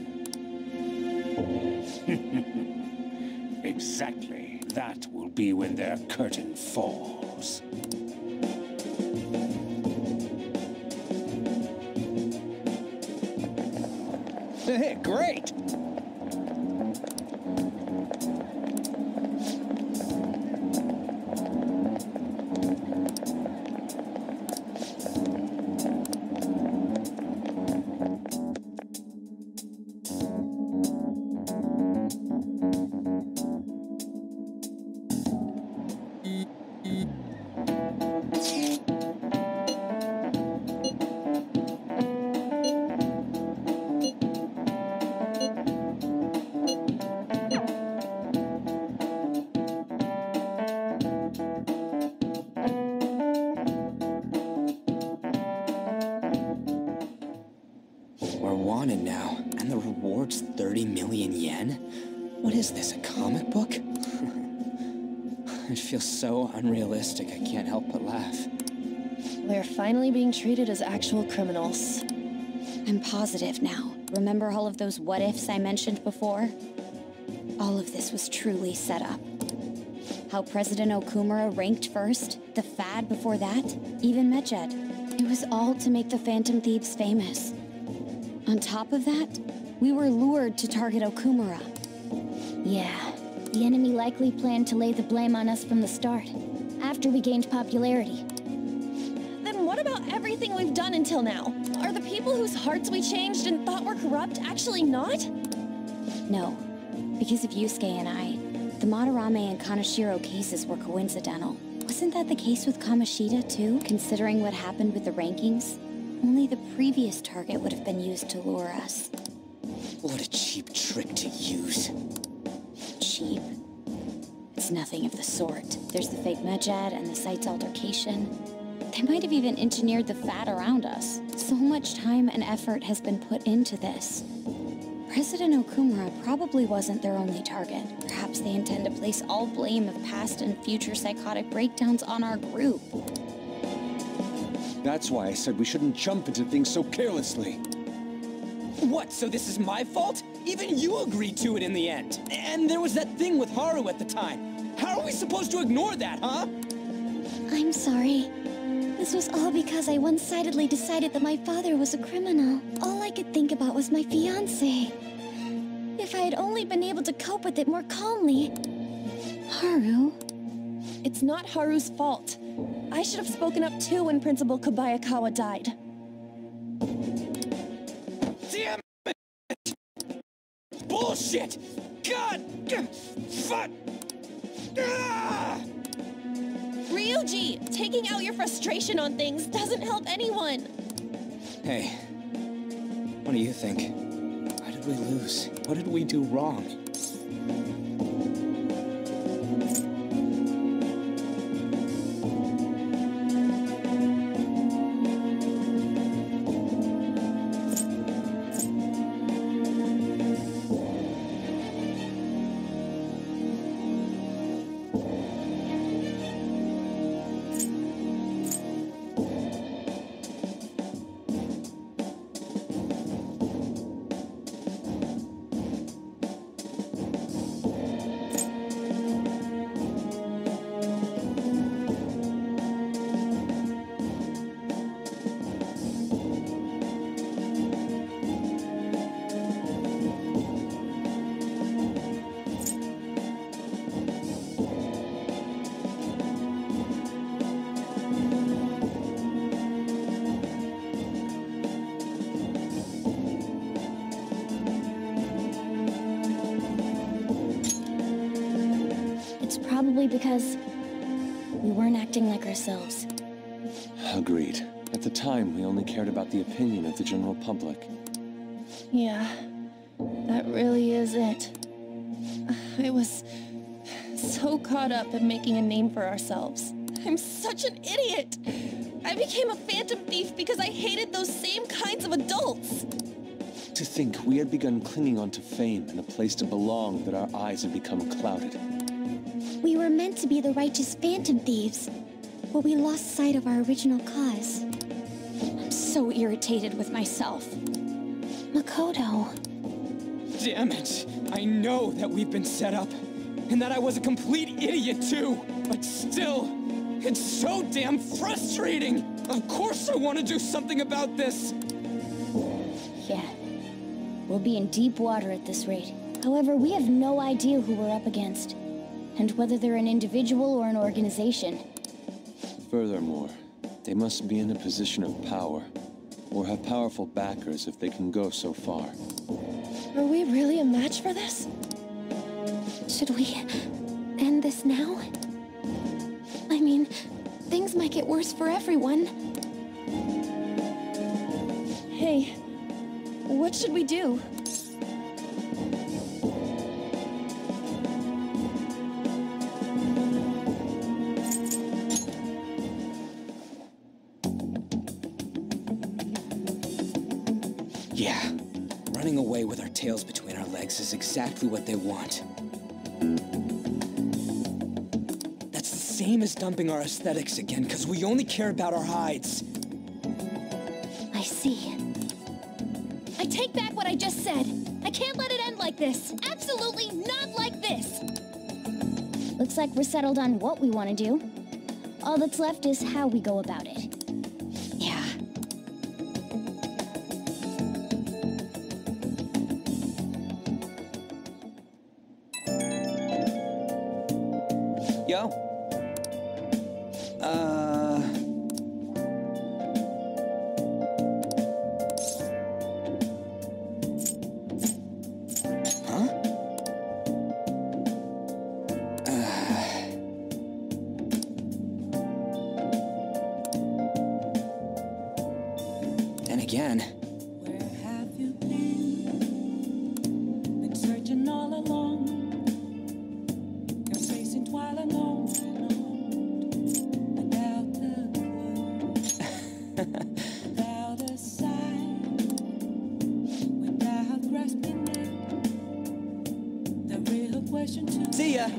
Exactly. That will be when their curtain falls. Hey, great! We're wanted now, and the reward's 30 million yen? What is this, a comic book? It feels so unrealistic, I can't help but laugh. We're finally being treated as actual criminals. I'm positive now. Remember all of those what-ifs I mentioned before? All of this was truly set up. How President Okumura ranked first, the Fad before that, even Medjed. It was all to make the Phantom Thieves famous. On top of that, we were lured to target Okumura. Yeah, the enemy likely planned to lay the blame on us from the start, after we gained popularity. Then what about everything we've done until now? Are the people whose hearts we changed and thought were corrupt actually not? No, because of Yusuke and I, the Madarame and Kaneshiro cases were coincidental. Wasn't that the case with Kamoshida too, considering what happened with the rankings? Only the previous target would have been used to lure us. What a cheap trick to use. Cheap? It's nothing of the sort. There's the fake Medjed and the site's altercation. They might have even engineered the Fad around us. So much time and effort has been put into this. President Okumura probably wasn't their only target. Perhaps they intend to place all blame of past and future psychotic breakdowns on our group. That's why I said we shouldn't jump into things so carelessly. What, so this is my fault? Even you agreed to it in the end. And there was that thing with Haru at the time. How are we supposed to ignore that, huh? I'm sorry. This was all because I one-sidedly decided that my father was a criminal. All I could think about was my fiancé. If I had only been able to cope with it more calmly. Haru? It's not Haru's fault. I should have spoken up too when Principal Kobayakawa died. Damn it! Bullshit! God! Fuck! Ah! Ryuji, taking out your frustration on things doesn't help anyone. Hey, what do you think? Why did we lose? What did we do wrong? Probably because we weren't acting like ourselves. Agreed. At the time, we only cared about the opinion of the general public. Yeah, that really is it. I was so caught up in making a name for ourselves. I'm such an idiot! I became a phantom thief because I hated those same kinds of adults! To think we had begun clinging onto fame and a place to belong, that our eyes had become clouded. We were meant to be the righteous phantom thieves, but we lost sight of our original cause. I'm so irritated with myself. Makoto. Damn it! I know that we've been set up, and that I was a complete idiot too, but still, it's so damn frustrating! Of course I want to do something about this! Yeah. We'll be in deep water at this rate. However, we have no idea who we're up against. And whether they're an individual or an organization. Furthermore, they must be in a position of power, or have powerful backers if they can go so far. Are we really a match for this? Should we end this now? I mean, things might get worse for everyone. Hey, what should we do? Yeah, running away with our tails between our legs is exactly what they want. That's the same as dumping our aesthetics again, because we only care about our hides. I see. I take back what I just said. I can't let it end like this. Absolutely not like this. Looks like we're settled on what we want to do. All that's left is how we go about it. Yeah. Yo. Then again. Where have you been? Been searching all along. You're facing twilight alone. Without a clue. Without a sign. Without grasping it. The real question to See ya. ask,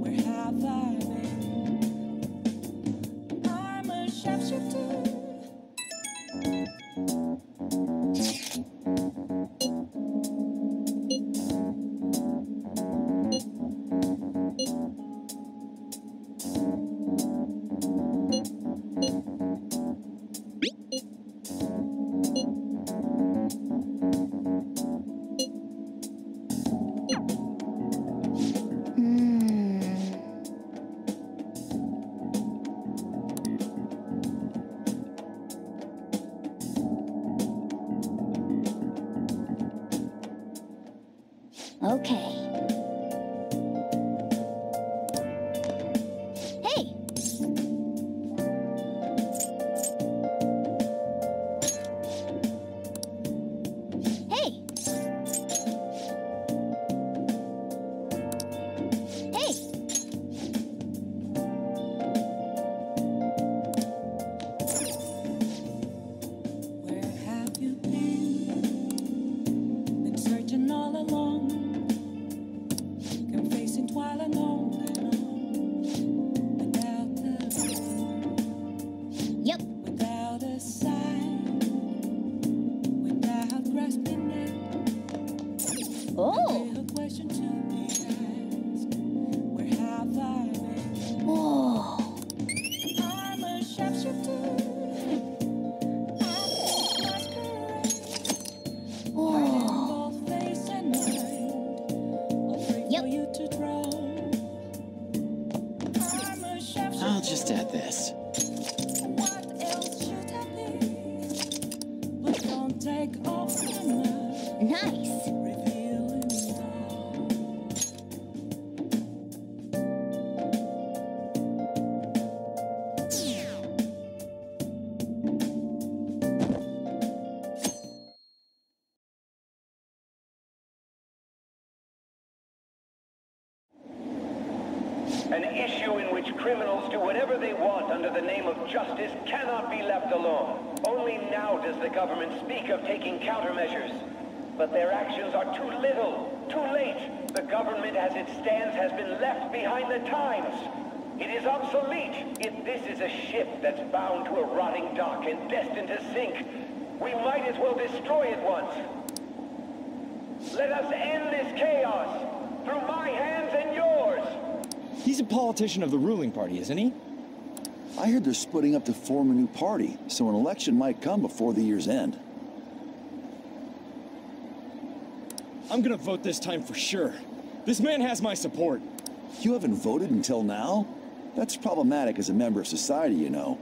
where have I been? I'm a sharpshooter. Okay. Hey! Hey! Hey! Where have you been? Been searching all along. Confessing while alone without Yep. without a sign, without grasping it. Oh! A question to be asked. Where have I been? Whoa! I'm a sharpshooter. Whoa! Both face and mind. Yep. For you to draw. I'm a sharpshooter. I'll just add this. What else should I be? But don't take off my mind. Nice! Revealing it all. An issue in which criminals do whatever they want under the name of justice cannot be left alone. Only now does the government speak of taking countermeasures. But their actions are too little, too late. The government as it stands has been left behind the times. It is obsolete. If this is a ship that's bound to a rotting dock and destined to sink, we might as well destroy it once. Let us end this chaos through my hands and yours. He's a politician of the ruling party, isn't he? I heard they're splitting up to form a new party, so an election might come before the year's end. I'm gonna vote this time for sure. This man has my support. You haven't voted until now? That's problematic as a member of society, you know.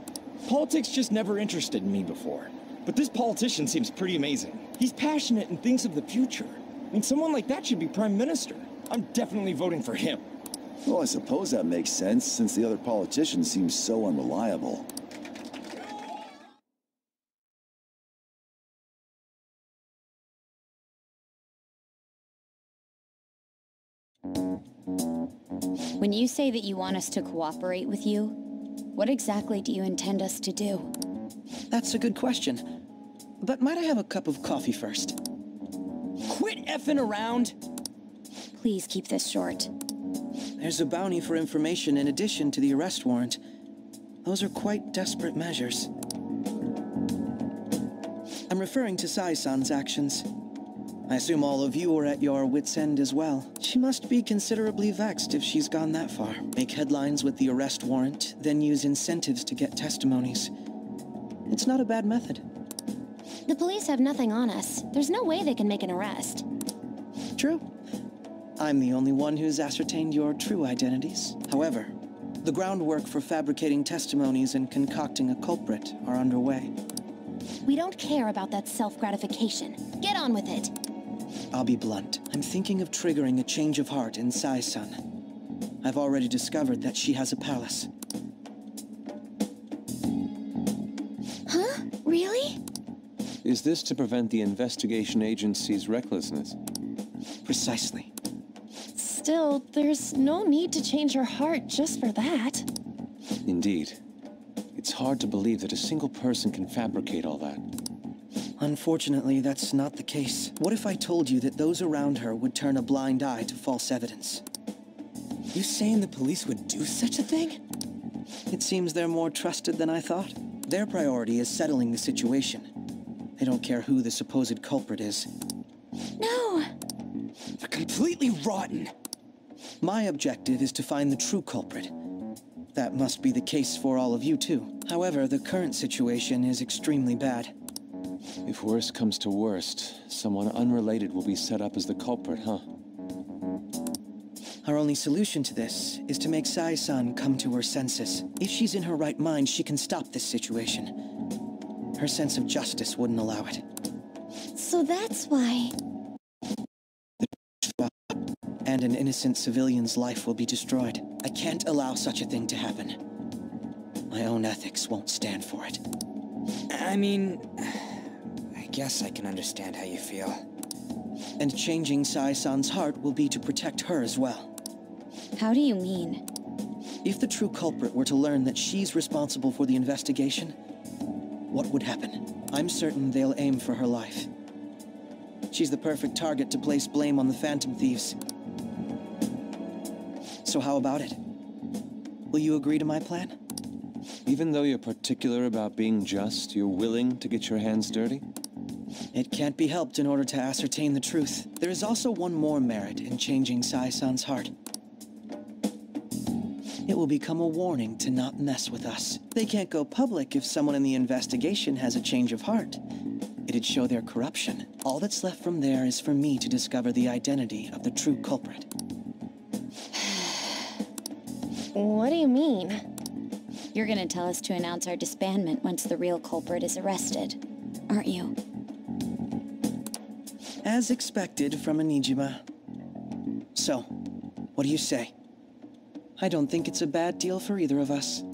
Politics just never interested me before. But this politician seems pretty amazing. He's passionate and thinks of the future. I mean, someone like that should be prime minister. I'm definitely voting for him. Well, I suppose that makes sense, since the other politician seems so unreliable. When you say that you want us to cooperate with you, what exactly do you intend us to do? That's a good question. But might I have a cup of coffee first? Quit effing around! Please keep this short. There's a bounty for information in addition to the arrest warrant. Those are quite desperate measures. I'm referring to Sai-san's actions. I assume all of you are at your wits' end as well. She must be considerably vexed if she's gone that far. Make headlines with the arrest warrant, then use incentives to get testimonies. It's not a bad method. The police have nothing on us. There's no way they can make an arrest. True. I'm the only one who's ascertained your true identities. However, the groundwork for fabricating testimonies and concocting a culprit are underway. We don't care about that self-gratification. Get on with it. I'll be blunt. I'm thinking of triggering a change of heart in Sai-san. I've already discovered that she has a palace. Huh? Really? Is this to prevent the investigation agency's recklessness? Precisely. Still, there's no need to change her heart just for that. Indeed. It's hard to believe that a single person can fabricate all that. Unfortunately, that's not the case. What if I told you that those around her would turn a blind eye to false evidence? You saying the police would do such a thing? It seems they're more trusted than I thought. Their priority is settling the situation. They don't care who the supposed culprit is. No! They're completely rotten! My objective is to find the true culprit. That must be the case for all of you, too. However, the current situation is extremely bad. If worst comes to worst, someone unrelated will be set up as the culprit, huh? Our only solution to this is to make Sai-san come to her senses. If she's in her right mind, she can stop this situation. Her sense of justice wouldn't allow it. So that's why... And an innocent civilian's life will be destroyed. I can't allow such a thing to happen. My own ethics won't stand for it. I mean, I guess I can understand how you feel. And changing Sai-san's heart will be to protect her as well. How do you mean? If the true culprit were to learn that she's responsible for the investigation, what would happen? I'm certain they'll aim for her life. She's the perfect target to place blame on the Phantom Thieves. So how about it? Will you agree to my plan? Even though you're particular about being just, you're willing to get your hands dirty? It can't be helped in order to ascertain the truth. There is also one more merit in changing Sai-san's heart. It will become a warning to not mess with us. They can't go public if someone in the investigation has a change of heart. It'd show their corruption. All that's left from there is for me to discover the identity of the true culprit. What do you mean? You're gonna tell us to announce our disbandment once the real culprit is arrested, aren't you? As expected from Onijima. So, what do you say? I don't think it's a bad deal for either of us.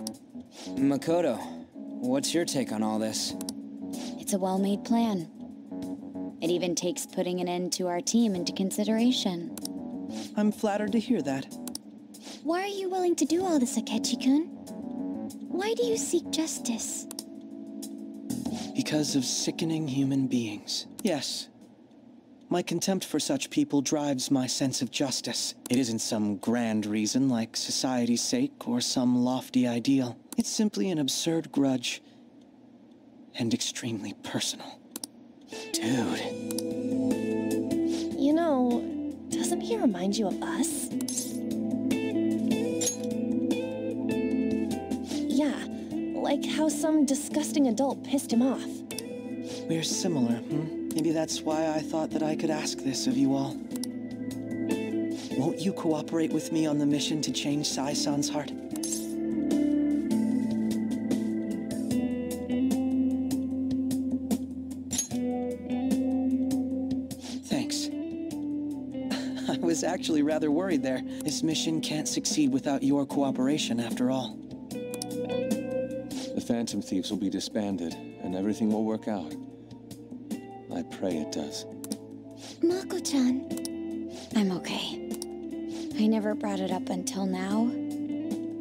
Makoto, what's your take on all this? It's a well-made plan. It even takes putting an end to our team into consideration. I'm flattered to hear that. Why are you willing to do all this, Akechi-kun? Why do you seek justice? Because of sickening human beings. Yes. My contempt for such people drives my sense of justice. It isn't some grand reason like society's sake or some lofty ideal. It's simply an absurd grudge. And extremely personal. Dude. You know, doesn't he remind you of us? Yeah, like how some disgusting adult pissed him off. We're similar, Maybe that's why I thought that I could ask this of you all. Won't you cooperate with me on the mission to change Sai-san's heart? Thanks. I was actually rather worried there. This mission can't succeed without your cooperation, after all. The Phantom Thieves will be disbanded, and everything will work out. I pray it does. Mako-chan. I'm okay. I never brought it up until now,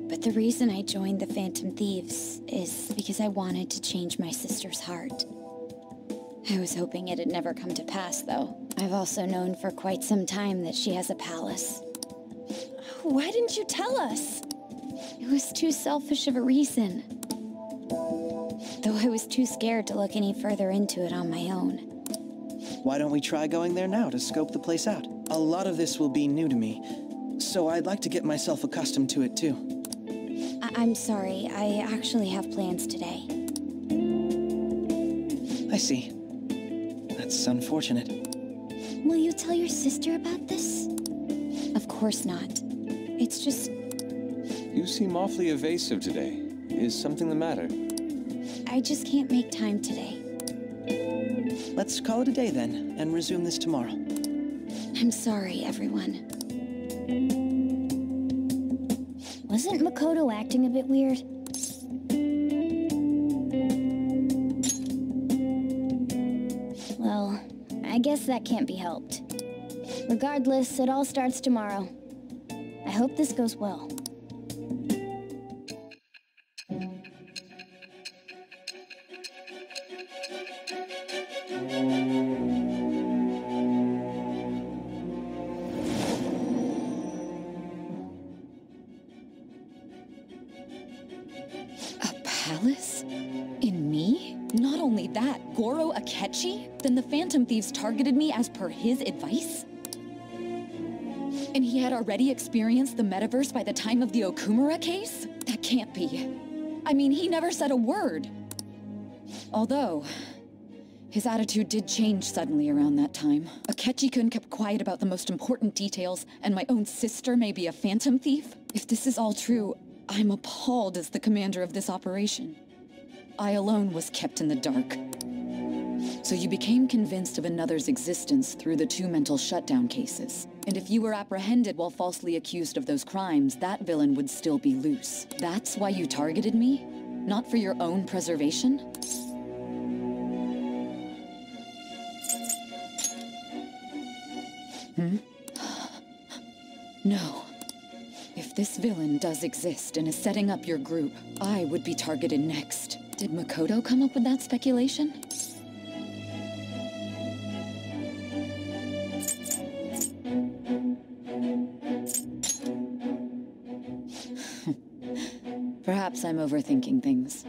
but the reason I joined the Phantom Thieves is because I wanted to change my sister's heart. I was hoping it'd never come to pass, though. I've also known for quite some time that she has a palace. Why didn't you tell us? It was too selfish of a reason. Though I was too scared to look any further into it on my own. Why don't we try going there now to scope the place out? A lot of this will be new to me, so I'd like to get myself accustomed to it too. I'm sorry, I actually have plans today. I see. That's unfortunate. Will you tell your sister about this? Of course not. It's just... You seem awfully evasive today. Is something the matter? I just can't make time today. Let's call it a day then, and resume this tomorrow. I'm sorry, everyone. Wasn't Makoto acting a bit weird? Well, I guess that can't be helped. Regardless, it all starts tomorrow. I hope this goes well. Palace? In me? Not only that, Goro Akechi? Then the Phantom Thieves targeted me as per his advice? And he had already experienced the metaverse by the time of the Okumura case? That can't be. I mean, he never said a word. Although, his attitude did change suddenly around that time. Akechi-kun kept quiet about the most important details, and my own sister may be a Phantom Thief? If this is all true, I'm appalled as the commander of this operation. I alone was kept in the dark. So you became convinced of another's existence through the 2 mental shutdown cases. And if you were apprehended while falsely accused of those crimes, that villain would still be loose. That's why you targeted me? Not for your own preservation? No. If this villain does exist and is setting up your group, I would be targeted next. Did Makoto come up with that speculation? Perhaps I'm overthinking things.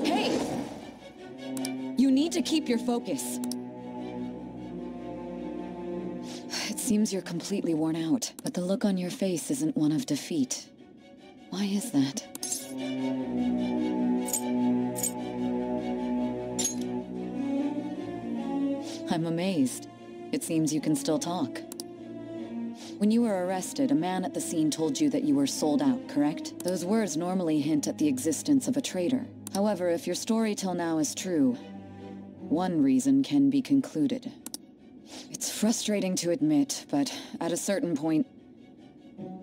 Hey! You need to keep your focus. It seems you're completely worn out, but the look on your face isn't one of defeat. Why is that? I'm amazed. It seems you can still talk. When you were arrested, a man at the scene told you that you were sold out, correct? Those words normally hint at the existence of a traitor. However, if your story till now is true, one reason can be concluded. It's frustrating to admit, but at a certain point...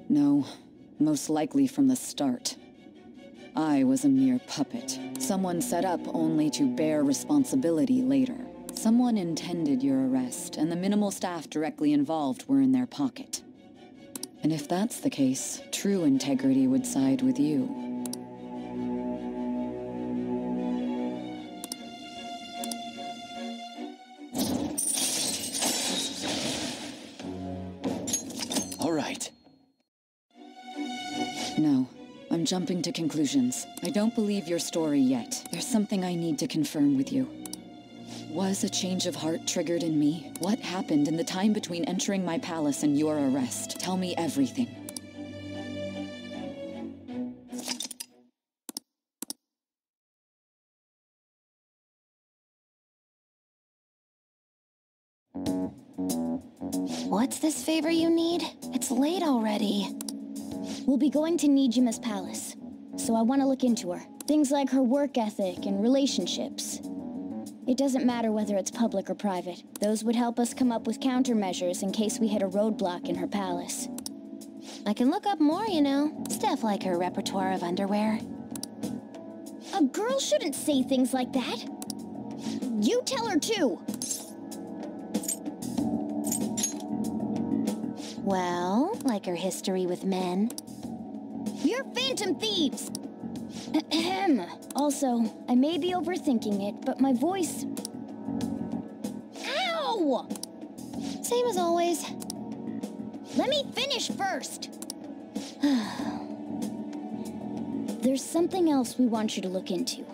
No, most likely from the start. I was a mere puppet. Someone set up only to bear responsibility later. Someone intended your arrest, and the minimal staff directly involved were in their pocket. And if that's the case, true integrity would side with you. All right. No, I'm jumping to conclusions. I don't believe your story yet. There's something I need to confirm with you. Was a change of heart triggered in me? What happened in the time between entering my palace and your arrest? Tell me everything. What's this favor you need? It's late already. We'll be going to Nijima's palace, so I want to look into her. Things like her work ethic and relationships. It doesn't matter whether it's public or private. Those would help us come up with countermeasures in case we hit a roadblock in her palace. I can look up more, you know. Stuff like her repertoire of underwear. A girl shouldn't say things like that. You tell her too. Well, like her history with men. You're phantom thieves! Ahem. Also, I may be overthinking it, but my voice... Ow! Same as always. Let me finish first. There's something else we want you to look into.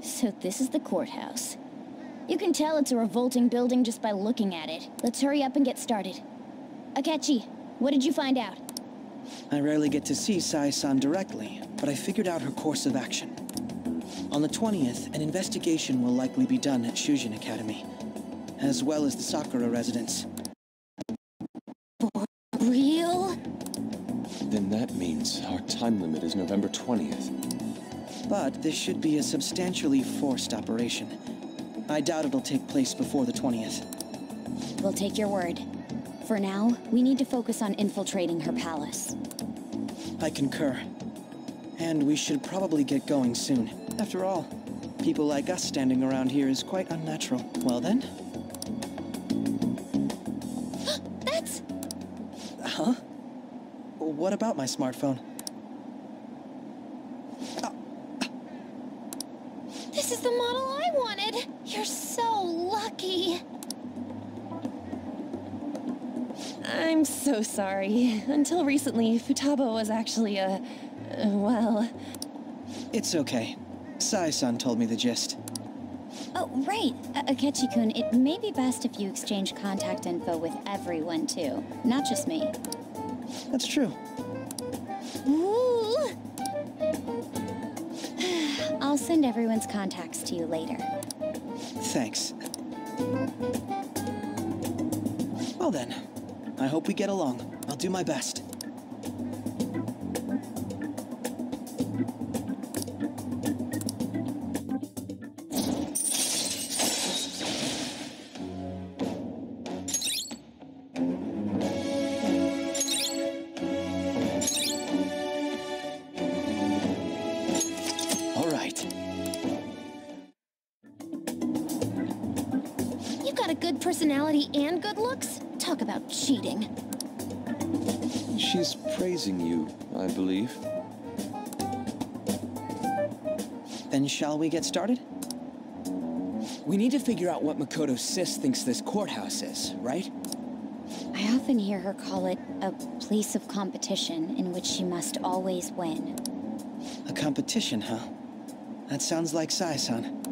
So this is the courthouse. You can tell it's a revolting building just by looking at it. Let's hurry up and get started. Akechi, what did you find out? I rarely get to see Sai-san directly, but I figured out her course of action. On the 20th, an investigation will likely be done at Shujin Academy, as well as the Sakura residence. For real? Then that means our time limit is November 20th. But this should be a substantially forced operation. I doubt it'll take place before the 20th. We'll take your word. For now, we need to focus on infiltrating her palace. I concur. And we should probably get going soon. After all, people like us standing around here is quite unnatural. Well then? That's... Huh? What about my smartphone? This is the model I wanted! You're so lucky! I'm so sorry. Until recently, Futaba was actually well... It's okay. Sai-san told me the gist. Oh, right. Akechi-kun, it may be best if you exchange contact info with everyone, too. Not just me. That's true. Ooh! I'll send everyone's contacts to you later. Thanks. Well then, I hope we get along. I'll do my best. Personality and good looks? Talk about cheating. She's praising you, I believe. Then shall we get started? We need to figure out what Makoto Sis thinks this courthouse is, right? I often hear her call it a place of competition in which she must always win. A competition, huh? That sounds like Sai-san.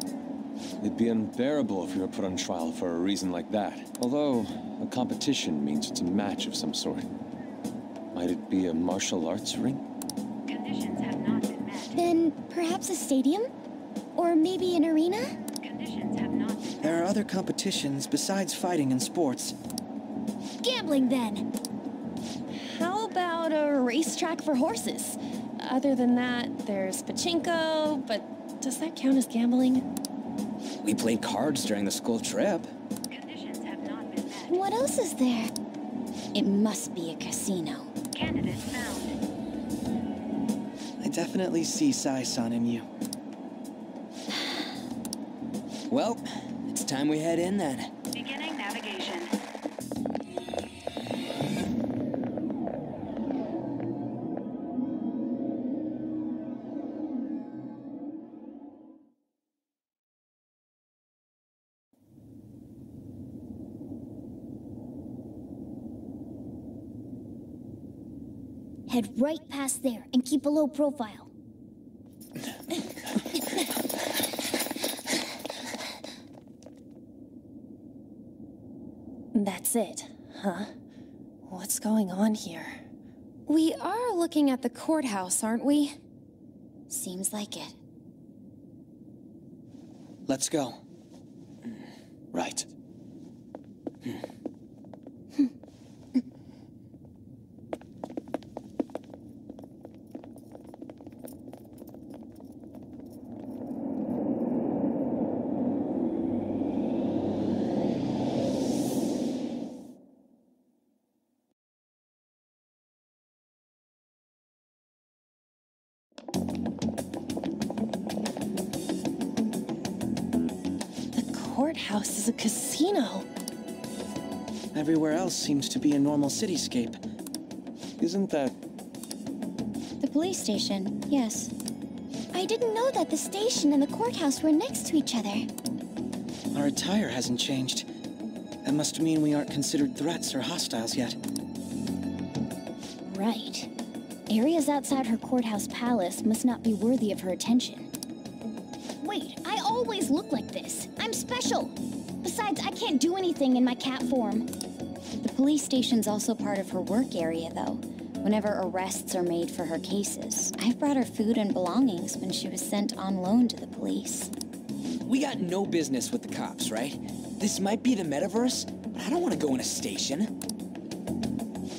It'd be unbearable if we were put on trial for a reason like that. Although, a competition means it's a match of some sort. Might it be a martial arts ring? Conditions have not been met. Then perhaps a stadium? Or maybe an arena? Conditions have not been met. There are other competitions besides fighting and sports. Gambling, then! How about a racetrack for horses? Other than that, there's pachinko, but does that count as gambling? We played cards during the school trip. Conditions have not been met. What else is there? It must be a casino. Candidate found. I definitely see Sai-san in you. Well, it's time we head in then. Beginning navigation. Head right past there and keep a low profile. That's it, huh? What's going on here? We are looking at the courthouse, aren't we? Seems like it. Let's go. Right. Courthouse is a casino. Everywhere else seems to be a normal cityscape. Isn't that... The police station, yes. I didn't know that the station and the courthouse were next to each other. Our attire hasn't changed. That must mean we aren't considered threats or hostiles yet. Right. Areas outside her courthouse palace must not be worthy of her attention. Wait, I always look like this. I'm special. Besides, I can't do anything in my cat form. The police station's also part of her work area, though. Whenever arrests are made for her cases, I've brought her food and belongings when she was sent on loan to the police. We got no business with the cops, right? This might be the metaverse, but I don't want to go in a station.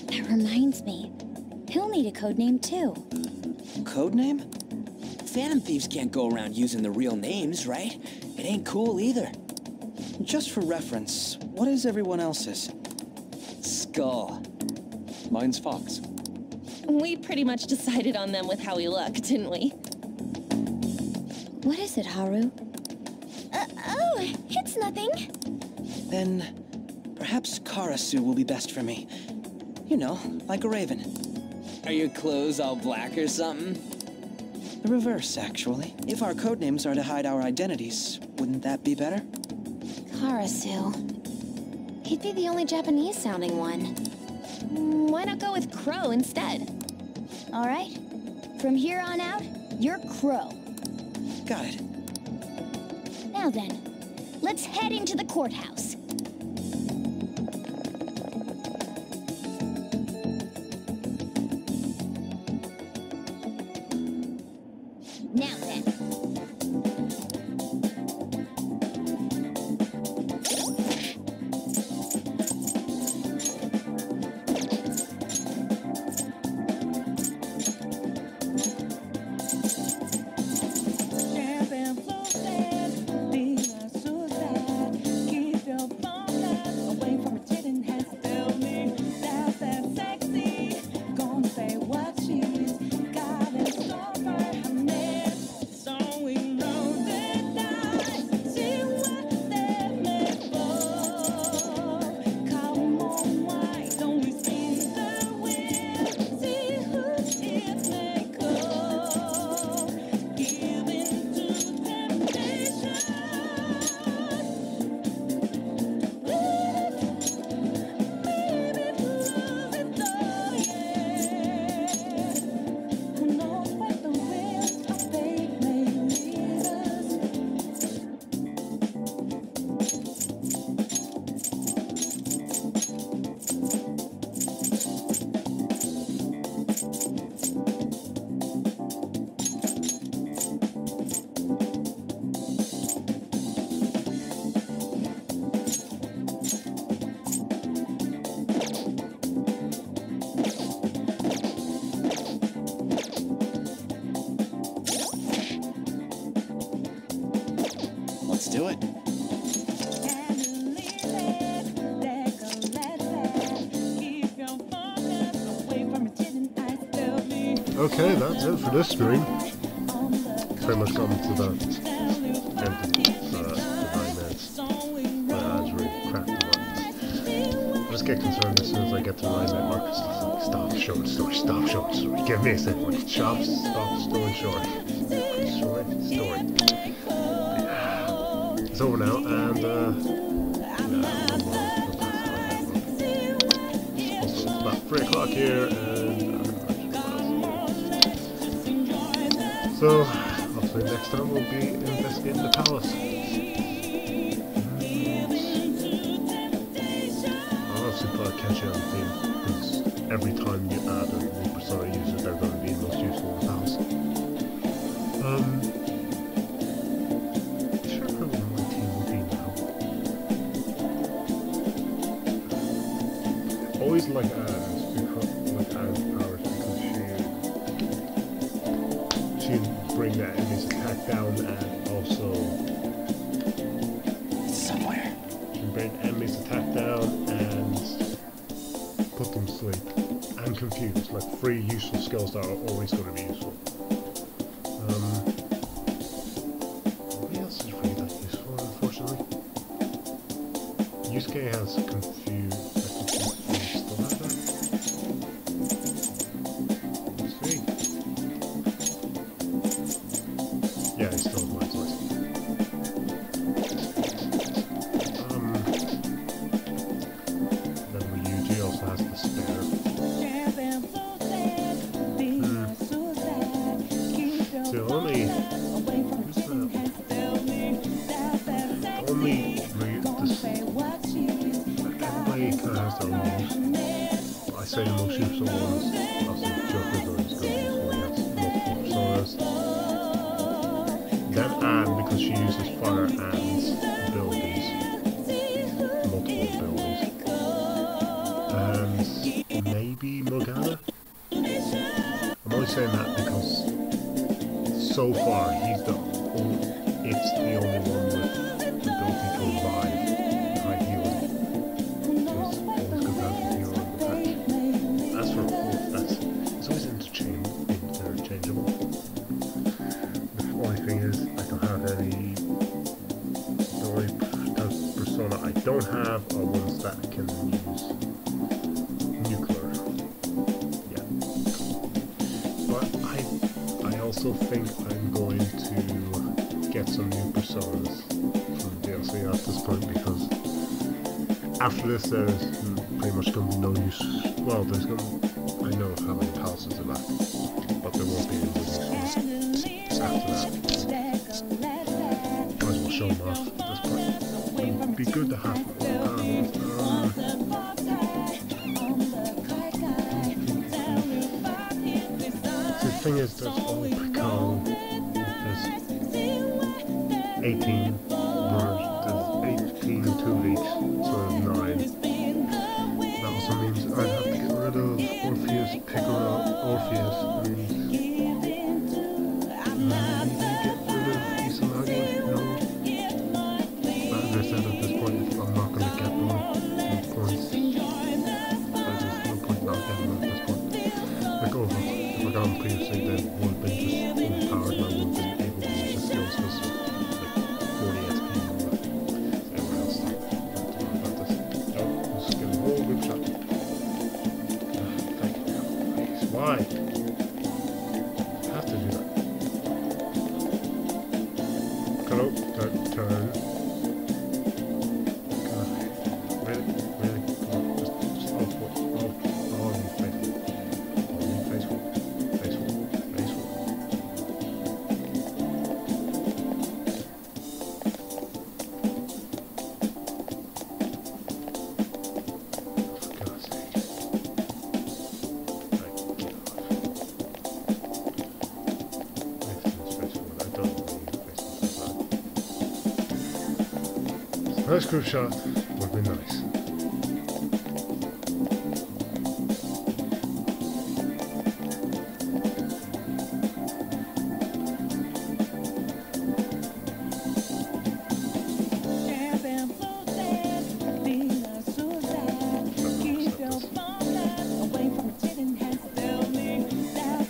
That reminds me, he'll need a code name too. Code name? Phantom Thieves can't go around using the real names, right? It ain't cool either. Just for reference, what is everyone else's? Skull. Mine's Fox. We pretty much decided on them with how we look, didn't we? What is it, Haru? Oh, it's nothing. Then perhaps Karasu will be best for me. You know, like a raven. Are your clothes all black or something? The reverse, actually. If our codenames are to hide our identities, wouldn't that be better? Karasu. He'd be the only Japanese-sounding one. Why not go with Crow instead? All right. From here on out, you're Crow. Got it. Now then, let's head into the courthouse. Now then. Let's do it. Okay, that's it for this stream. Pretty much gone to that end of 9 minutes. But I was really cracked on that. I just get concerned as soon as I get to the 9 minute mark. Stop showing story, stop showing story. Give me a second. Stop showing story. Story. It's over now, and it's about 3 o'clock here, and so hopefully next time we'll be investigating the palace. I'll obviously probably catch you on the theme, because every time you add a new persona user, they're going to be most useful in the palace. Always like Anne's powers because she'd bring that enemy's attack down and also somewhere. She'd bring enemy's attack down and put them to sleep and confuse, like 3 useful skills that are always going to be useful. Nobody else is really that useful, unfortunately. Yusuke has confuse. Yeah, he still has my choice. Then Ryuji also has the spare. So only everybody kind of has their own moves. But I say the most useful ones, also Joker's already got multiple personas. Then Anne, because she uses Fire Anne's abilities, multiple abilities. And maybe Morgana? I'm only saying that because so far it's the only one with the ability to revive high healing. It's always good to have a hero in the pack. As for Wolf, it's always interchangeable. The only thing is, I don't have any. The only persona I don't have are ones that can use nuclear. Yeah. But I also think I'm going to get some new personas from DLC at this point, because after this there's pretty much going to be no use. Well, I know how many palaces are left, but there won't be any more after that. Might as well show them off at this point. It would be good to have the thing is, there's only Picard. There's 18 birds. There's 18 2 each, so there's 9. That also means I'd have to get rid of Orpheus, Orpheus, and get rid of Isamaga. No. But as I said, at this point, I'm not going to get them. No points. There's no point not getting them at this point. Like, if I got them previously, they would have been just overpowered, and I would have been able to use the skills because like 40 XP and everywhere else. Don't worry about this. Nope, just get a whole group shot. Thank you. Please. Why? I have to do that. Go, turn. God. Really? Come on, just all you faithful. Faithful. For God's sake. I don't need faithful. First group shot would be nice.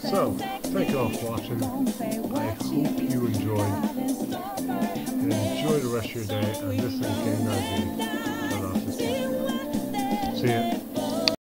So, thank you all for watching. I hope you enjoyed. And enjoy the rest of your day. And this is Game Nazi.